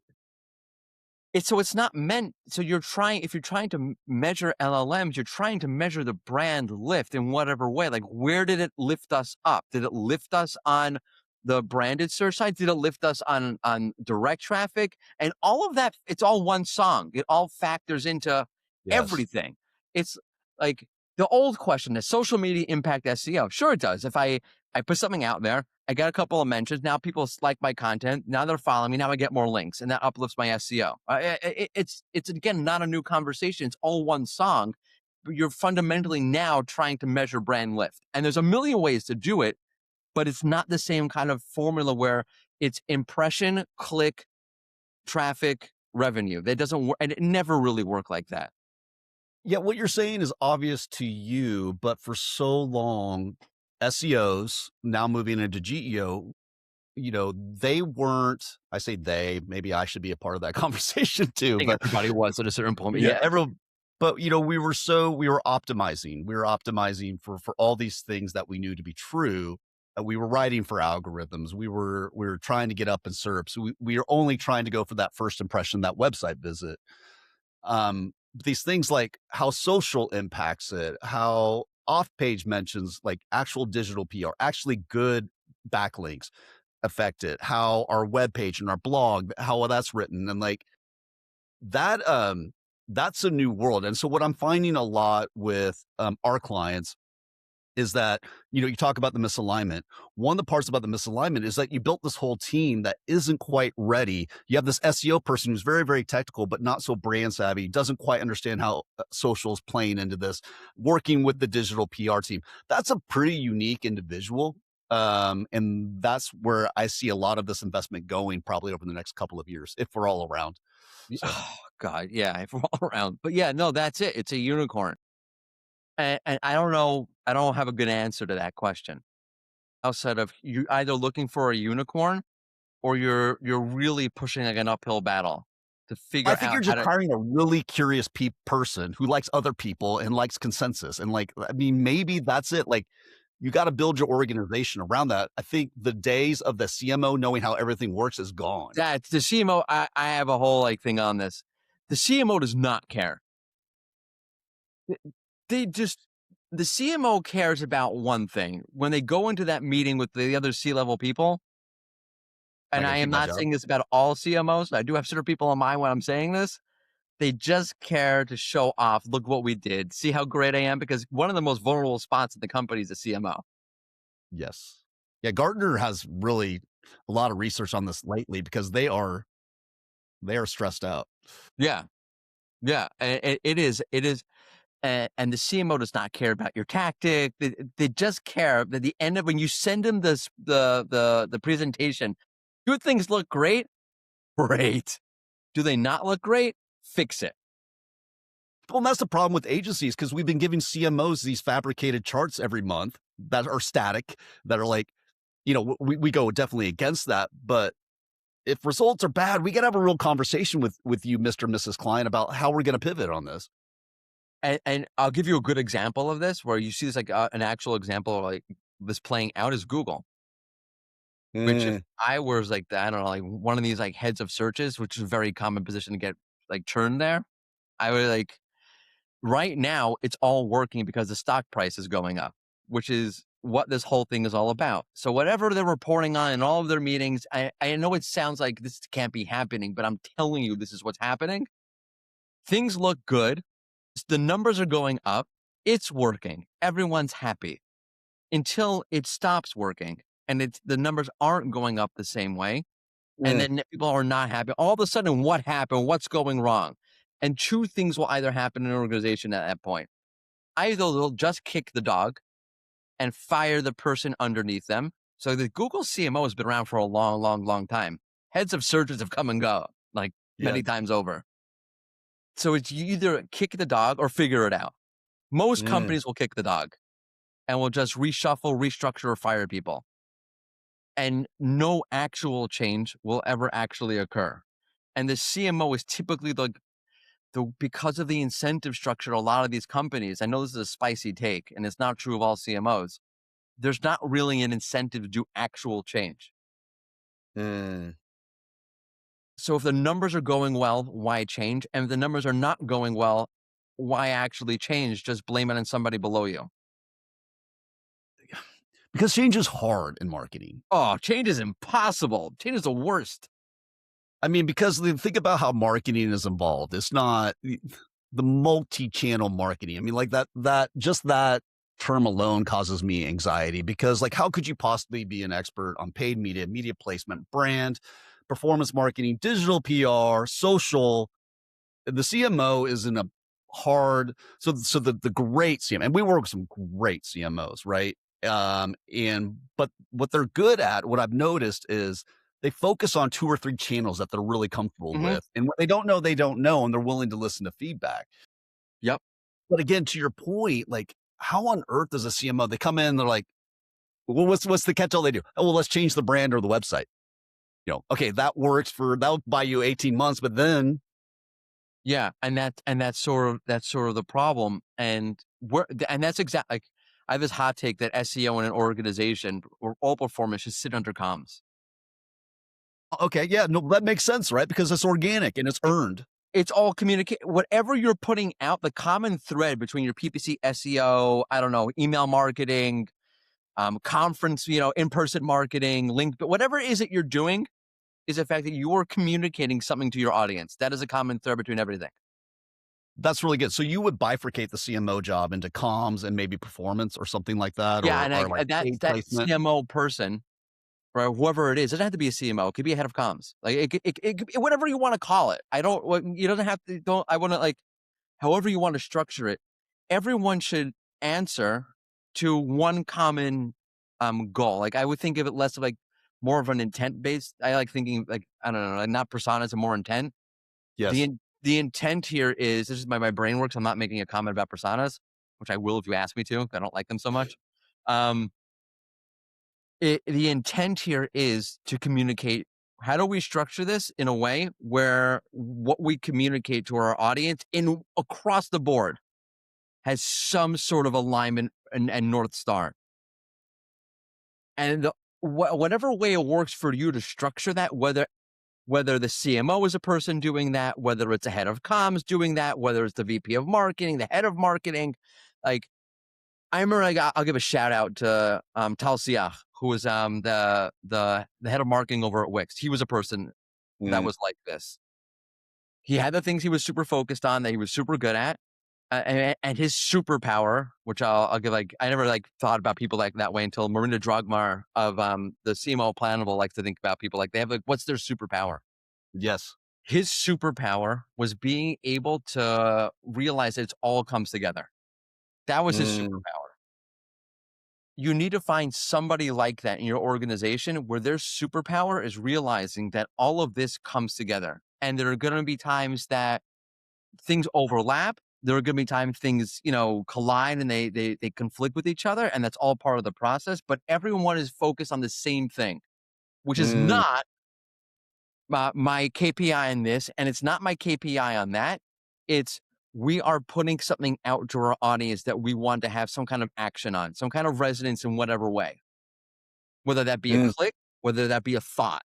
It's not meant. So if you're trying to measure LLMs, you're trying to measure the brand lift in whatever way. Like, where did it lift us up? Did it lift us on the branded search site? Did it lift us on direct traffic? And all of that, it's all one song. It all factors into everything. It's like the old question: does social media impact SEO? Sure, it does. If I put something out there, I get a couple of mentions. Now people like my content. Now they're following me. Now I get more links, and that uplifts my SEO. It's again not a new conversation. It's all one song, but you're fundamentally now trying to measure brand lift. And there's a million ways to do it, but it's not the same kind of formula where it's impression, click, traffic, revenue. That doesn't work, and it never really worked like that. Yeah, what you're saying is obvious to you, but for so long, SEOs now moving into GEO, they weren't. I say they. Maybe I should be a part of that conversation too. But everybody was at a certain point. Yeah, everyone. But we were optimizing. We were optimizing for all these things that we knew to be true. We were writing for algorithms. We were trying to get up in SERP. So we are only trying to go for that first impression, that website visit. These things like how social impacts it, how off-page mentions, like actual digital PR, actually good backlinks affect it, how our webpage and our blog, how that's written, and that. That's a new world. And so what I'm finding a lot with our clients is that, you talk about the misalignment. One of the parts about the misalignment is that you built this whole team that isn't quite ready. You have this SEO person who's very, very technical, but not so brand savvy, doesn't quite understand how social is playing into this, working with the digital PR team. That's a pretty unique individual. And that's where I see a lot of this investment going probably over the next couple of years, if we're all around. So. Oh, God. Yeah, if we're all around. But yeah, no, that's it. It's a unicorn. And I don't know. I don't have a good answer to that question. Outside of you either looking for a unicorn or you're really pushing an uphill battle to figure out. I think you're just hiring a really curious person who likes other people and likes consensus. And maybe that's it. You got to build your organization around that. I think the days of the CMO knowing how everything works is gone. That's the CMO. I have a whole thing on this. The CMO does not care. The CMO cares about one thing. When they go into that meeting with the other C-level people, And gonna I am keep my not job. saying this about all CMOs. I do have certain people in mind when I'm saying this. They just care to show off. Look what we did. See how great I am? Because one of the most vulnerable spots in the company is a CMO. Yes. Yeah, Gartner has really a lot of research on this lately because they are stressed out. Yeah. Yeah. It is. It is. And the CMO does not care about your tactic. They just care that the end of when you send them this the presentation. Do things look great? Great. Do they not look great? Fix it. Well, and that's the problem with agencies because we've been giving CMOs these fabricated charts every month that are static, that are like, we go definitely against that. But if results are bad, we got to have a real conversation with you, Mr. and Mrs. Klein, about how we're going to pivot on this. And I'll give you a good example of this where you see this like an actual example of like this playing out is Google. Which if I was like I don't know, like one of these like heads of searches, which is a very common position to get like turned there, I would like right now it's all working because the stock price is going up, which is what this whole thing is all about. So whatever they're reporting on in all of their meetings, I know it sounds like this can't be happening, but I'm telling you this is what's happening. Things look good. The numbers are going up. It's working. Everyone's happy until it stops working and the numbers aren't going up the same way. And then people are not happy. All of a sudden, what happened? What's going wrong? And two things will either happen in an organization at that point. Either they'll just kick the dog and fire the person underneath them. So the Google CMO has been around for a long, long, long time. Heads of searches have come and go like many times over. So it's you either kick the dog or figure it out. Most companies will kick the dog and will just reshuffle, restructure, or fire people. And no actual change will ever actually occur. And the CMO is typically because of the incentive structure, a lot of these companies, I know this is a spicy take, and it's not true of all CMOs. There's not really an incentive to do actual change. So if the numbers are going well, why change? And if the numbers are not going well, why actually change? Just blame it on somebody below you. Because change is hard in marketing. Oh, change is impossible. Change is the worst. I mean, because think about how marketing is involved. It's not the multi-channel marketing. I mean, like that term alone causes me anxiety because like, how could you possibly be an expert on paid media placement, brand, performance marketing, digital PR, social? The CMO is in a hard, so the great CMO, and we work with some great CMOs, right? But what they're good at, what I've noticed is they focus on 2 or 3 channels that they're really comfortable with. And what they don't know, and they're willing to listen to feedback. Yep. But again, to your point, like how on earth does a CMO, they come in, they're like, well, what's the catch all they do? Oh, well, let's change the brand or the website. Okay, that'll buy you 18 months, but then. Yeah. And that's sort of the problem. And that's exactly like, I have this hot take that SEO in an organization or all performance should sit under comms. Okay, yeah, no, that makes sense, right? Because it's organic and it's earned. It's all communicate. Whatever you're putting out, the common thread between your PPC, SEO, I don't know, email marketing, conference, in-person marketing, link, but whatever it is that you're doing is the fact that you're communicating something to your audience. That is a common thread between everything. That's really good. So you would bifurcate the CMO job into comms and maybe performance or something like that? Yeah, or like that CMO person, or whoever it is, it doesn't have to be a CMO. It could be a head of comms. Like it could be whatever you want to call it. You don't have to, I want to like, however you want to structure it, everyone should answer to one common goal. Like I would think of it less of like more of an intent based. I like thinking like, I don't know, like not personas and more intent. Yes. The intent here is, this is my brain works. I'm not making a comment about personas, which I will if you ask me to. I don't like them so much. The intent here is to communicate. How do we structure this in a way where what we communicate to our audience in across the board has some sort of alignment and North Star? And whatever way it works for you to structure that, whether the CMO is a person doing that, whether it's a head of comms doing that, whether it's the VP of marketing, the head of marketing, like I remember I'll give a shout out to Tal Siach, who was the head of marketing over at Wix. He was a person that was like this. He had the things he was super focused on that he was super good at. And his superpower, which I'll give, like, I never like thought about people like that way until Marinda Drogmar of the CMO Planable likes to think about people like they have like, what's their superpower? Yes. His superpower was being able to realize that it all comes together. That was his superpower. You need to find somebody like that in your organization where their superpower is realizing that all of this comes together. And there are going to be times that things overlap. There are going to be times things, collide and they conflict with each other. And that's all part of the process. But everyone is focused on the same thing, which is not my KPI on this. And it's not my KPI on that. It's we are putting something out to our audience that we want to have some kind of action on, some kind of resonance in whatever way, whether that be a click, whether that be a thought.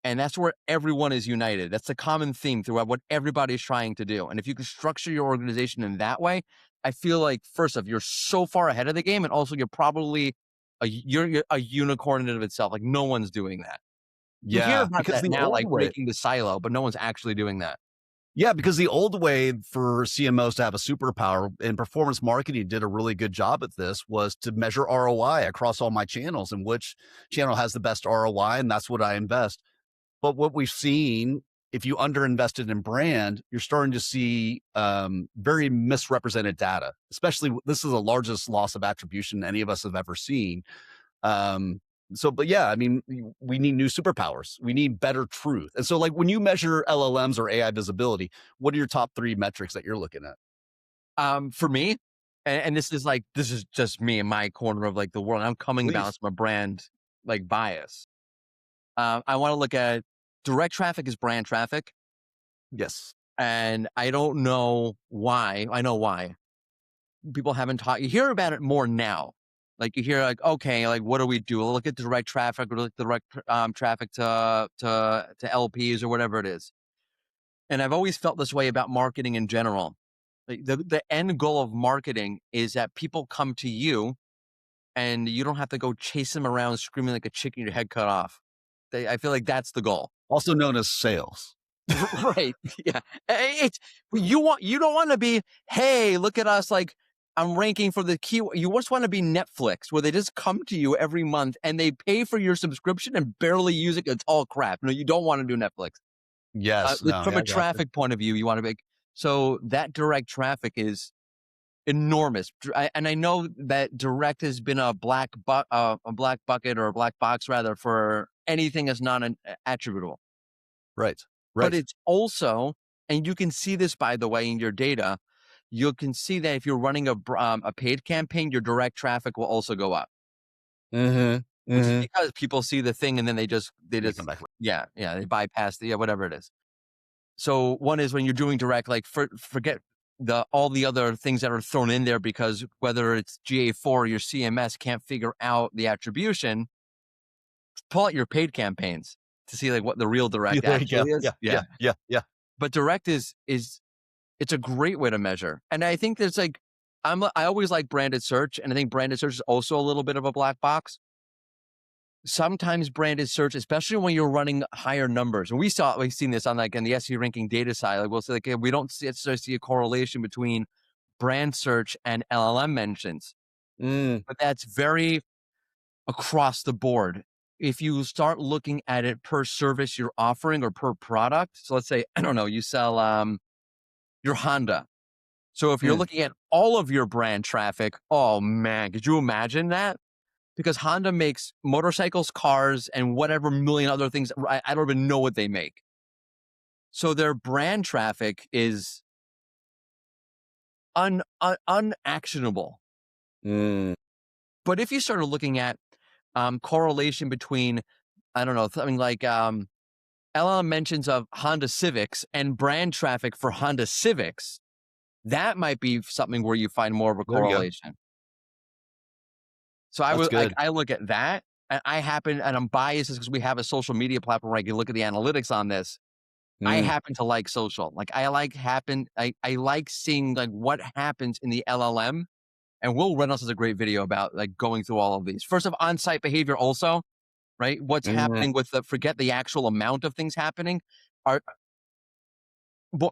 And that's where everyone is united. That's the common theme throughout what everybody's trying to do. And if you can structure your organization in that way, I feel like, first off, you're so far ahead of the game. And also you're probably you're a unicorn in and of itself. Like no one's doing that. You hear about that now, like breaking the silo, but no one's actually doing that. Yeah, because the old way for CMOs to have a superpower, and performance marketing did a really good job at this, was to measure ROI across all my channels and which channel has the best ROI, and that's what I invest. But what we've seen, if you underinvested in brand, you're starting to see very misrepresented data. Especially, this is the largest loss of attribution any of us have ever seen. But yeah, I mean, we need new superpowers. We need better truth. And so like when you measure LLMs or AI visibility, what are your top 3 metrics that you're looking at? For me, and this is just me in my corner of like the world. I'm coming about from a brand like bias. I want to look at direct traffic is brand traffic. Yes. And I don't know why. I know why. People haven't taught you. Hear about it more now. Like you hear like, okay, like what do we do? We'll look at direct traffic, or look at direct traffic to LPs or whatever it is. And I've always felt this way about marketing in general. Like the end goal of marketing is that people come to you and you don't have to go chase them around screaming like a chicken, your head cut off. I feel like that's the goal. Also known as sales. Right. Yeah. You don't want to be, hey, look at us, like I'm ranking for the key. You just want to be Netflix, where they just come to you every month and they pay for your subscription and barely use it. It's all crap. No, you don't want to do Netflix. Yes. From a traffic point of view, you want to be. So that direct traffic is enormous. And I know that direct has been a black bucket or a black box rather for anything that's not attributable. Right. But it's also, and you can see this, by the way, in your data, you can see that if you're running a paid campaign, your direct traffic will also go up. Which is because people see the thing and then they just come back. They bypass whatever it is. So one is when you're doing direct, like forget all the other things that are thrown in there, because whether it's GA4 or your CMS can't figure out the attribution, pull out your paid campaigns to see like what the real direct actually is. Yeah. But direct is it's a great way to measure. And I think there's like, I always like branded search. And I think branded search is also a little bit of a black box. Sometimes branded search, especially when you're running higher numbers, and we've seen this on like in the SEO ranking data side, like we'll say like, we don't see a correlation between brand search and LLM mentions, but that's very across the board. If you start looking at it per service you're offering or per product, so let's say, I don't know, you sell your Honda. So if you're looking at all of your brand traffic, oh man, could you imagine that? Because Honda makes motorcycles, cars, and whatever million other things. I don't even know what they make. So their brand traffic is unactionable. But if you started looking at correlation between, I don't know, something like LLM mentions of Honda Civics and brand traffic for Honda Civics, that might be something where you find more of a correlation. So I look at that, and I'm biased because we have a social media platform where I can look at the analytics on this. I happen to like social. Like I like seeing like what happens in the LLM And Will Reynolds has a great video about like going through all of these. First of on-site behavior also, right? What's happening with forget the actual amount of things happening.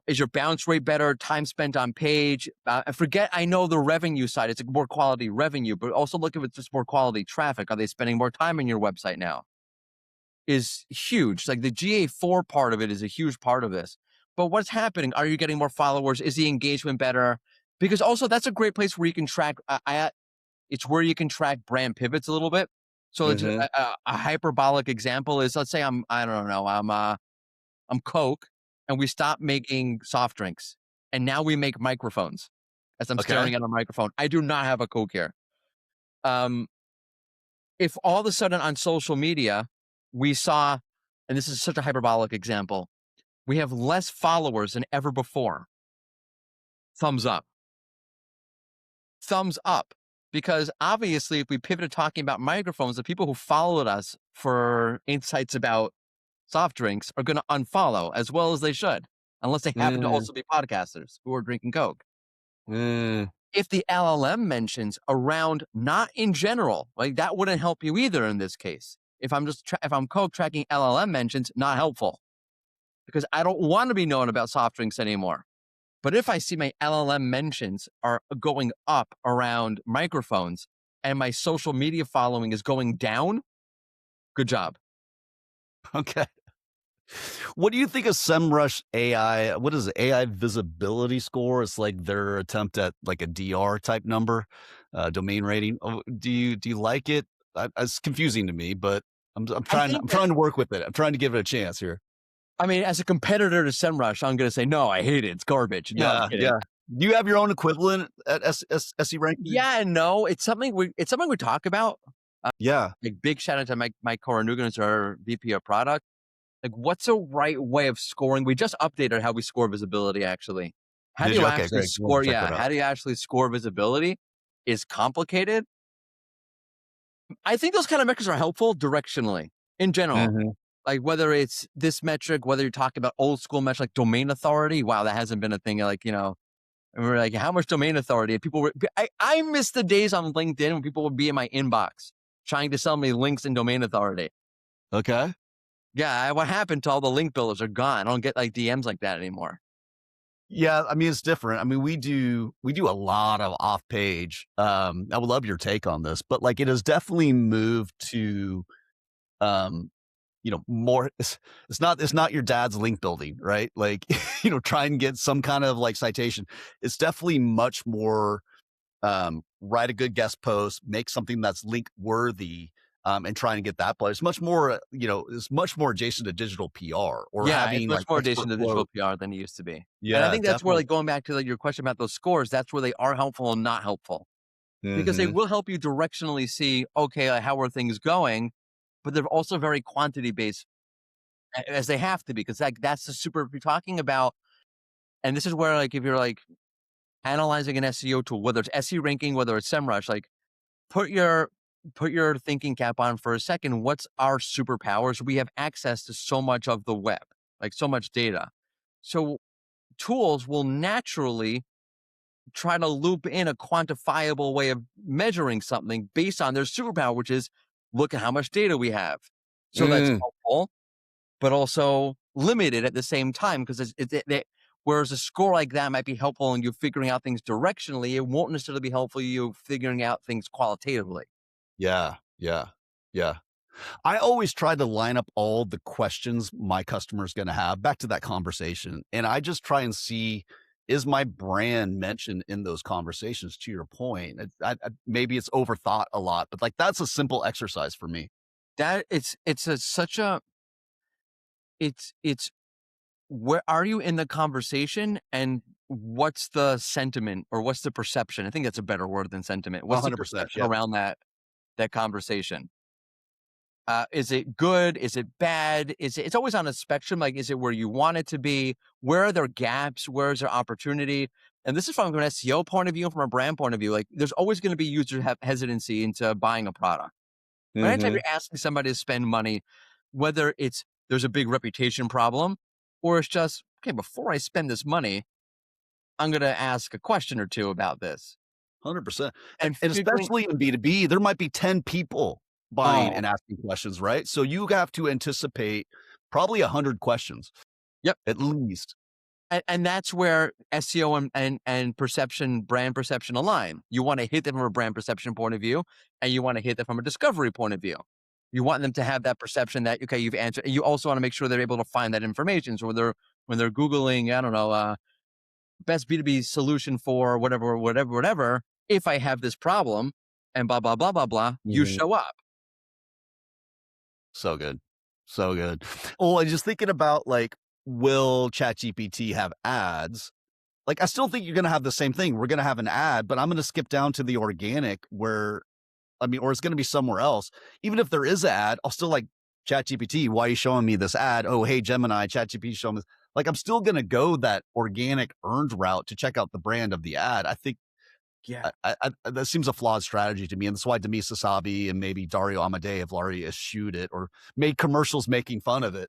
Is your bounce rate better? Time spent on page? I know the revenue side. It's more quality revenue, but also look if it's just more quality traffic. Are they spending more time on your website now? Is huge. Like the GA4 part of it is a huge part of this. But what's happening? Are you getting more followers? Is the engagement better? Because also that's a great place where you can track. It's where you can track brand pivots a little bit. So it's a hyperbolic example is, let's say I'm Coke, and we stop making soft drinks, and now we make microphones. As I'm staring at a microphone, I do not have a Coke here. If all of a sudden on social media we saw, and this is such a hyperbolic example, we have less followers than ever before. Thumbs up. Thumbs up. Because obviously, if we pivoted talking about microphones, the people who followed us for insights about soft drinks are going to unfollow, as well as they should, unless they happen to also be podcasters who are drinking Coke. If the LLM mentions around, not in general, like that wouldn't help you either in this case. If I'm Coke tracking LLM mentions, not helpful, because I don't want to be known about soft drinks anymore. But if I see my LLM mentions are going up around microphones and my social media following is going down, good job. Okay. What do you think of SEMrush AI? What is it? AI visibility score? It's like their attempt at like a DR type number, domain rating. Do you like it? It's confusing to me, but I'm trying to work with it. I'm trying to give it a chance here. I mean, as a competitor to SEMrush, I'm going to say, no, I hate it. It's garbage. No, I'm kidding. Yeah. Do you have your own equivalent at SE ranking? Yeah, no, it's something we talk about. Like big shout out to Mike Koranugan, who's our VP of product. Like, what's a right way of scoring? We just updated how we score visibility, actually. How do you actually score? Yeah, how do you actually score visibility is complicated. I think those kind of metrics are helpful directionally in general. Like whether it's this metric, whether you're talking about old school metric like domain authority. Wow, that hasn't been a thing. Like, and we're like, how much domain authority? People were, I miss the days on LinkedIn when people would be in my inbox trying to sell me links and domain authority. Okay. Yeah, what happened to all the link builders are gone. I don't get like DMs like that anymore. Yeah, I mean, it's different. I mean, we do a lot of off page. I would love your take on this, but like it has definitely moved to more it's not your dad's link building, right? Like, try and get some kind of like citation. It's definitely much more write a good guest post, make something that's link worthy. And trying to get that play. It's much more, it's much more adjacent to digital PR or having it's much like more adjacent to digital PR than it used to be. Yeah. And I think that's where, like, going back to like your question about those scores, that's where they are helpful and not helpful. Because they will help you directionally see, okay, like, how are things going? But they're also very quantity based, as they have to be, because that's the super, if you're talking about, and this is where, like, if you're like analyzing an SEO tool, whether it's SE ranking, whether it's SEMrush, like put your thinking cap on for a second. What's our superpowers? We have access to so much of the web, like so much data. So tools will naturally try to loop in a quantifiable way of measuring something based on their superpower, which is look at how much data we have. So that's helpful, but also limited at the same time, because whereas a score like that might be helpful in you figuring out things directionally, it won't necessarily be helpful in you figuring out things qualitatively. Yeah. I always try to line up all the questions my customer's going to have back to that conversation. And I just try and see, is my brand mentioned in those conversations? To your point, maybe it's overthought a lot, but like, that's a simple exercise for me. That where are you in the conversation, and what's the sentiment or what's the perception? I think that's a better word than sentiment. What's 100%, the perception around that conversation? Is it good? Is it bad? It's always on a spectrum. Like, is it where you want it to be? Where are there gaps? Where is there opportunity? And this is from an SEO point of view, from a brand point of view. Like, there's always going to be user hesitancy into buying a product. But anytime you're asking somebody to spend money, whether there's a big reputation problem, or it's just, okay, before I spend this money, I'm going to ask a question or two about this. 100%. And And figuring especially in B2B, there might be 10 people buying oh, and asking questions, right? So you have to anticipate probably 100 questions yep. at least. And that's where SEO and perception, brand perception align. You want to hit them from a brand perception point of view, and you want to hit them from a discovery point of view. You want them to have that perception that, okay, you've answered. And you also want to make sure they're able to find that information. So when they're Googling, I don't know, best B2B solution for whatever, if I have this problem and blah, blah, blah, blah, blah, you Mhm. show up. So good. So good. Oh, and just thinking about like, will ChatGPT have ads? Like, I still think you're gonna have the same thing. We're gonna have an ad, but I'm gonna skip down to the organic where I mean, or it's gonna be somewhere else. Even if there is an ad, I'll still like ChatGPT, why are you showing me this ad? Oh, hey, Gemini, ChatGPT showing this. Like, I'm still gonna go that organic earned route to check out the brand of the ad. I think Yeah. that seems a flawed strategy to me, and that's why Demis Sasabi and maybe Dario Amodei have already eschewed it or made commercials making fun of it.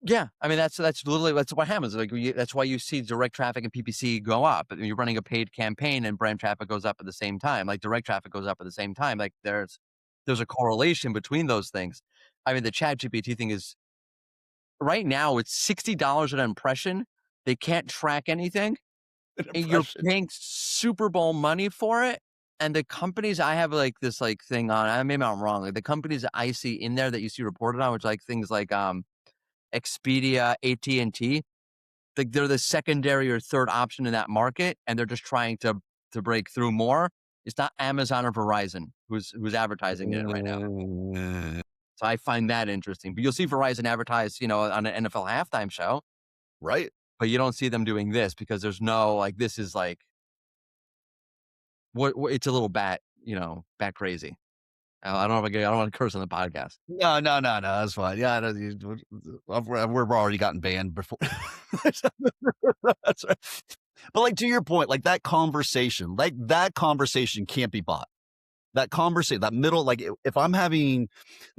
Yeah, I mean that's literally that's what happens. Like that's why you see direct traffic and PPC go up. And you're running a paid campaign, and brand traffic goes up at the same time. Like direct traffic goes up at the same time. Like there's a correlation between those things. I mean, the Chat GPT thing is right now it's $60 an impression. They can't track anything, An and you're impression. paying Super Bowl money for it. And the companies I have like this like thing on. Maybe I'm wrong. Like the companies that I see in there that you see reported on, which like things like Expedia, AT&T, like they're the secondary or third option in that market, and they're just trying to break through more. It's not Amazon or Verizon who's advertising in it right now. Mm, So I find that interesting. But you'll see Verizon advertise, on an NFL halftime show, right. but you don't see them doing this because there's no like this is like what it's a little bat crazy. I don't know if I don't want to curse on the podcast. No, no, no, no, that's fine. Yeah, no, we're already gotten banned before. That's right. But, like, to your point, like, that conversation can't be bought. That conversation, that middle, like, if I'm having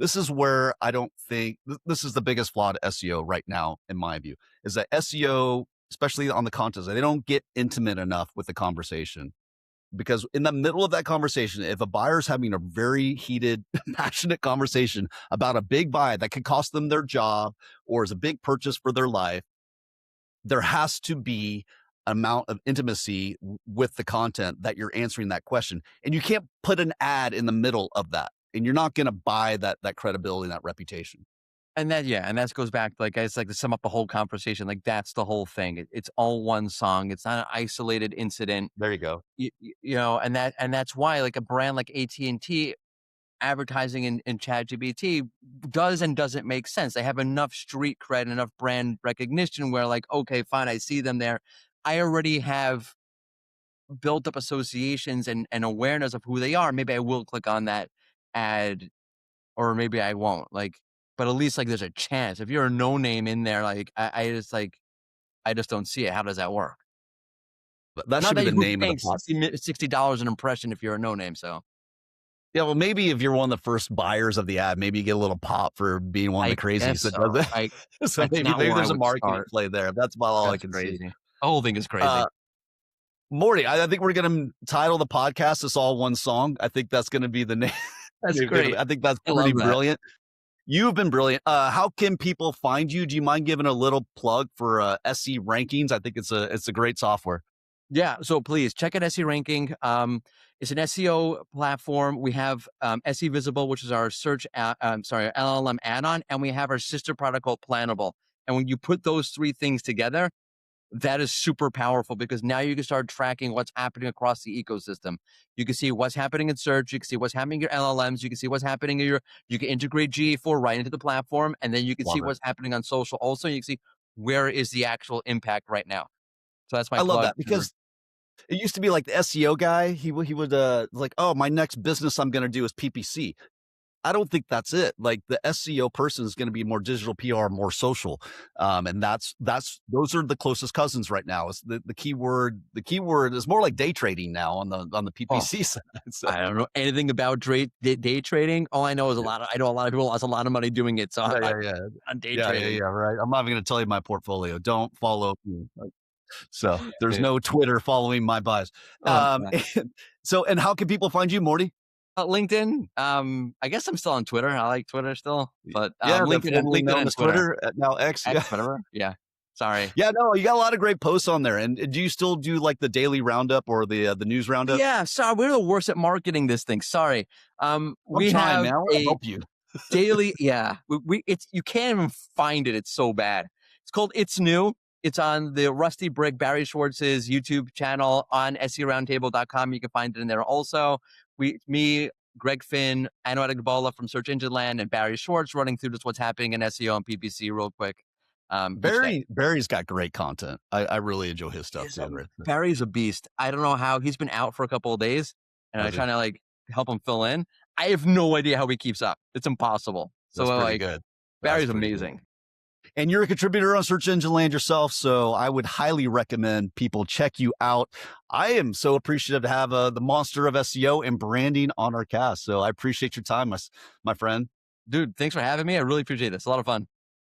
this is where I don't think this is the biggest flaw to SEO right now, in my view, is that SEO, especially on the content, they don't get intimate enough with the conversation. Because in the middle of that conversation, if a buyer's having a very heated, passionate conversation about a big buy that could cost them their job or is a big purchase for their life, there has to be amount of intimacy with the content that you're answering that question. And you can't put an ad in the middle of that. And you're not going to buy that credibility and that reputation. And that goes back, like, it's like to sum up the whole conversation, like, that's the whole thing. It's all one song. It's not an isolated incident, There you go. and that's why, like, a brand like AT&T advertising in ChatGPT does and doesn't make sense. They have enough street cred, enough brand recognition where, like, okay, fine, I see them there. I already have built up associations and awareness of who they are. Maybe I will click on that ad or maybe I won't. Like, but at least like there's a chance. If you're a no name in there, like I just don't see it. How does that work? That Not should be that the who's name of the paying pod. $60 an impression if you're a no name. So Yeah, well, maybe if you're one of the first buyers of the ad, maybe you get a little pop for being one of I the guess crazies that so. does it. So That's not maybe where I there's a would marketing start. play there. That's about all I That's can see. crazy. The whole thing is Uh, crazy. Morty, I think we're gonna title the podcast "It's All One Song." I think that's gonna be the name. That's great. I think that's I pretty love that. brilliant. You've been brilliant. How can people find you? Do you mind giving a little plug for SE Rankings? I think it's a great software. Yeah, so please check out SE Ranking. It's an SEO platform. We have SE Visible, which is our LLM add-on, and we have our sister product called Planable. And when you put those three things together, that is super powerful because now you can start tracking what's happening across the ecosystem. You can see what's happening in search. You can see what's happening in your LLMs. You can see what's happening in you can integrate GE4 right into the platform. And then you can see Love it. what's happening on social. Also, you can see where is the actual impact right now. So that's my I love plug. that because it used to be like the SEO guy. He would like, oh, my next business I'm gonna do is PPC. I don't think that's it. Like the SEO person is going to be more digital PR, more social. And that's those are the closest cousins right now. Is the keyword. The keyword is more like day trading now on the Oh, PPC side. So, I don't know anything about day trading. All I know is yeah, I know a lot of people lost a lot of money doing it. So yeah, I yeah, yeah, on day yeah, yeah, trading. yeah. Right. I'm not even going to tell you my portfolio. Don't follow me. So there's no Twitter following my bias. Oh, And how can people find you, Mordy? LinkedIn. I guess I'm still on Twitter. I like Twitter still, but Yeah, the LinkedIn, formerly LinkedIn known and as Twitter. Twitter, now X. Yeah. X, whatever. Yeah. Sorry. Yeah, no, you got a lot of great posts on there. And do you still do like the daily roundup or the news roundup? Yeah. Sorry, we're the worst at marketing this thing. Sorry. We trying, have man. I want to a help you. daily. Yeah. It's you can't even find it. It's so bad. It's called It's New. It's on the Rusty Brick Barry Schwartz's YouTube channel on SEOroundtable.com. You can find it in there also. Me, Greg Finn, Anwar Iqbal from Search Engine Land, and Barry Schwartz running through just what's happening in SEO and PPC real quick. Each day. Barry's got great content. I really enjoy his stuff too. Barry's a beast. I don't know how he's been out for a couple of days, and I'm Is he? trying to like help him fill in. I have no idea how he keeps up. It's impossible. That's So pretty like good. Barry's That's pretty amazing. good. And you're a contributor on Search Engine Land yourself, so I would highly recommend people check you out. I am so appreciative to have the monster of SEO and branding on our cast. So I appreciate your time, my friend. Dude, thanks for having me. I really appreciate this. A lot of fun.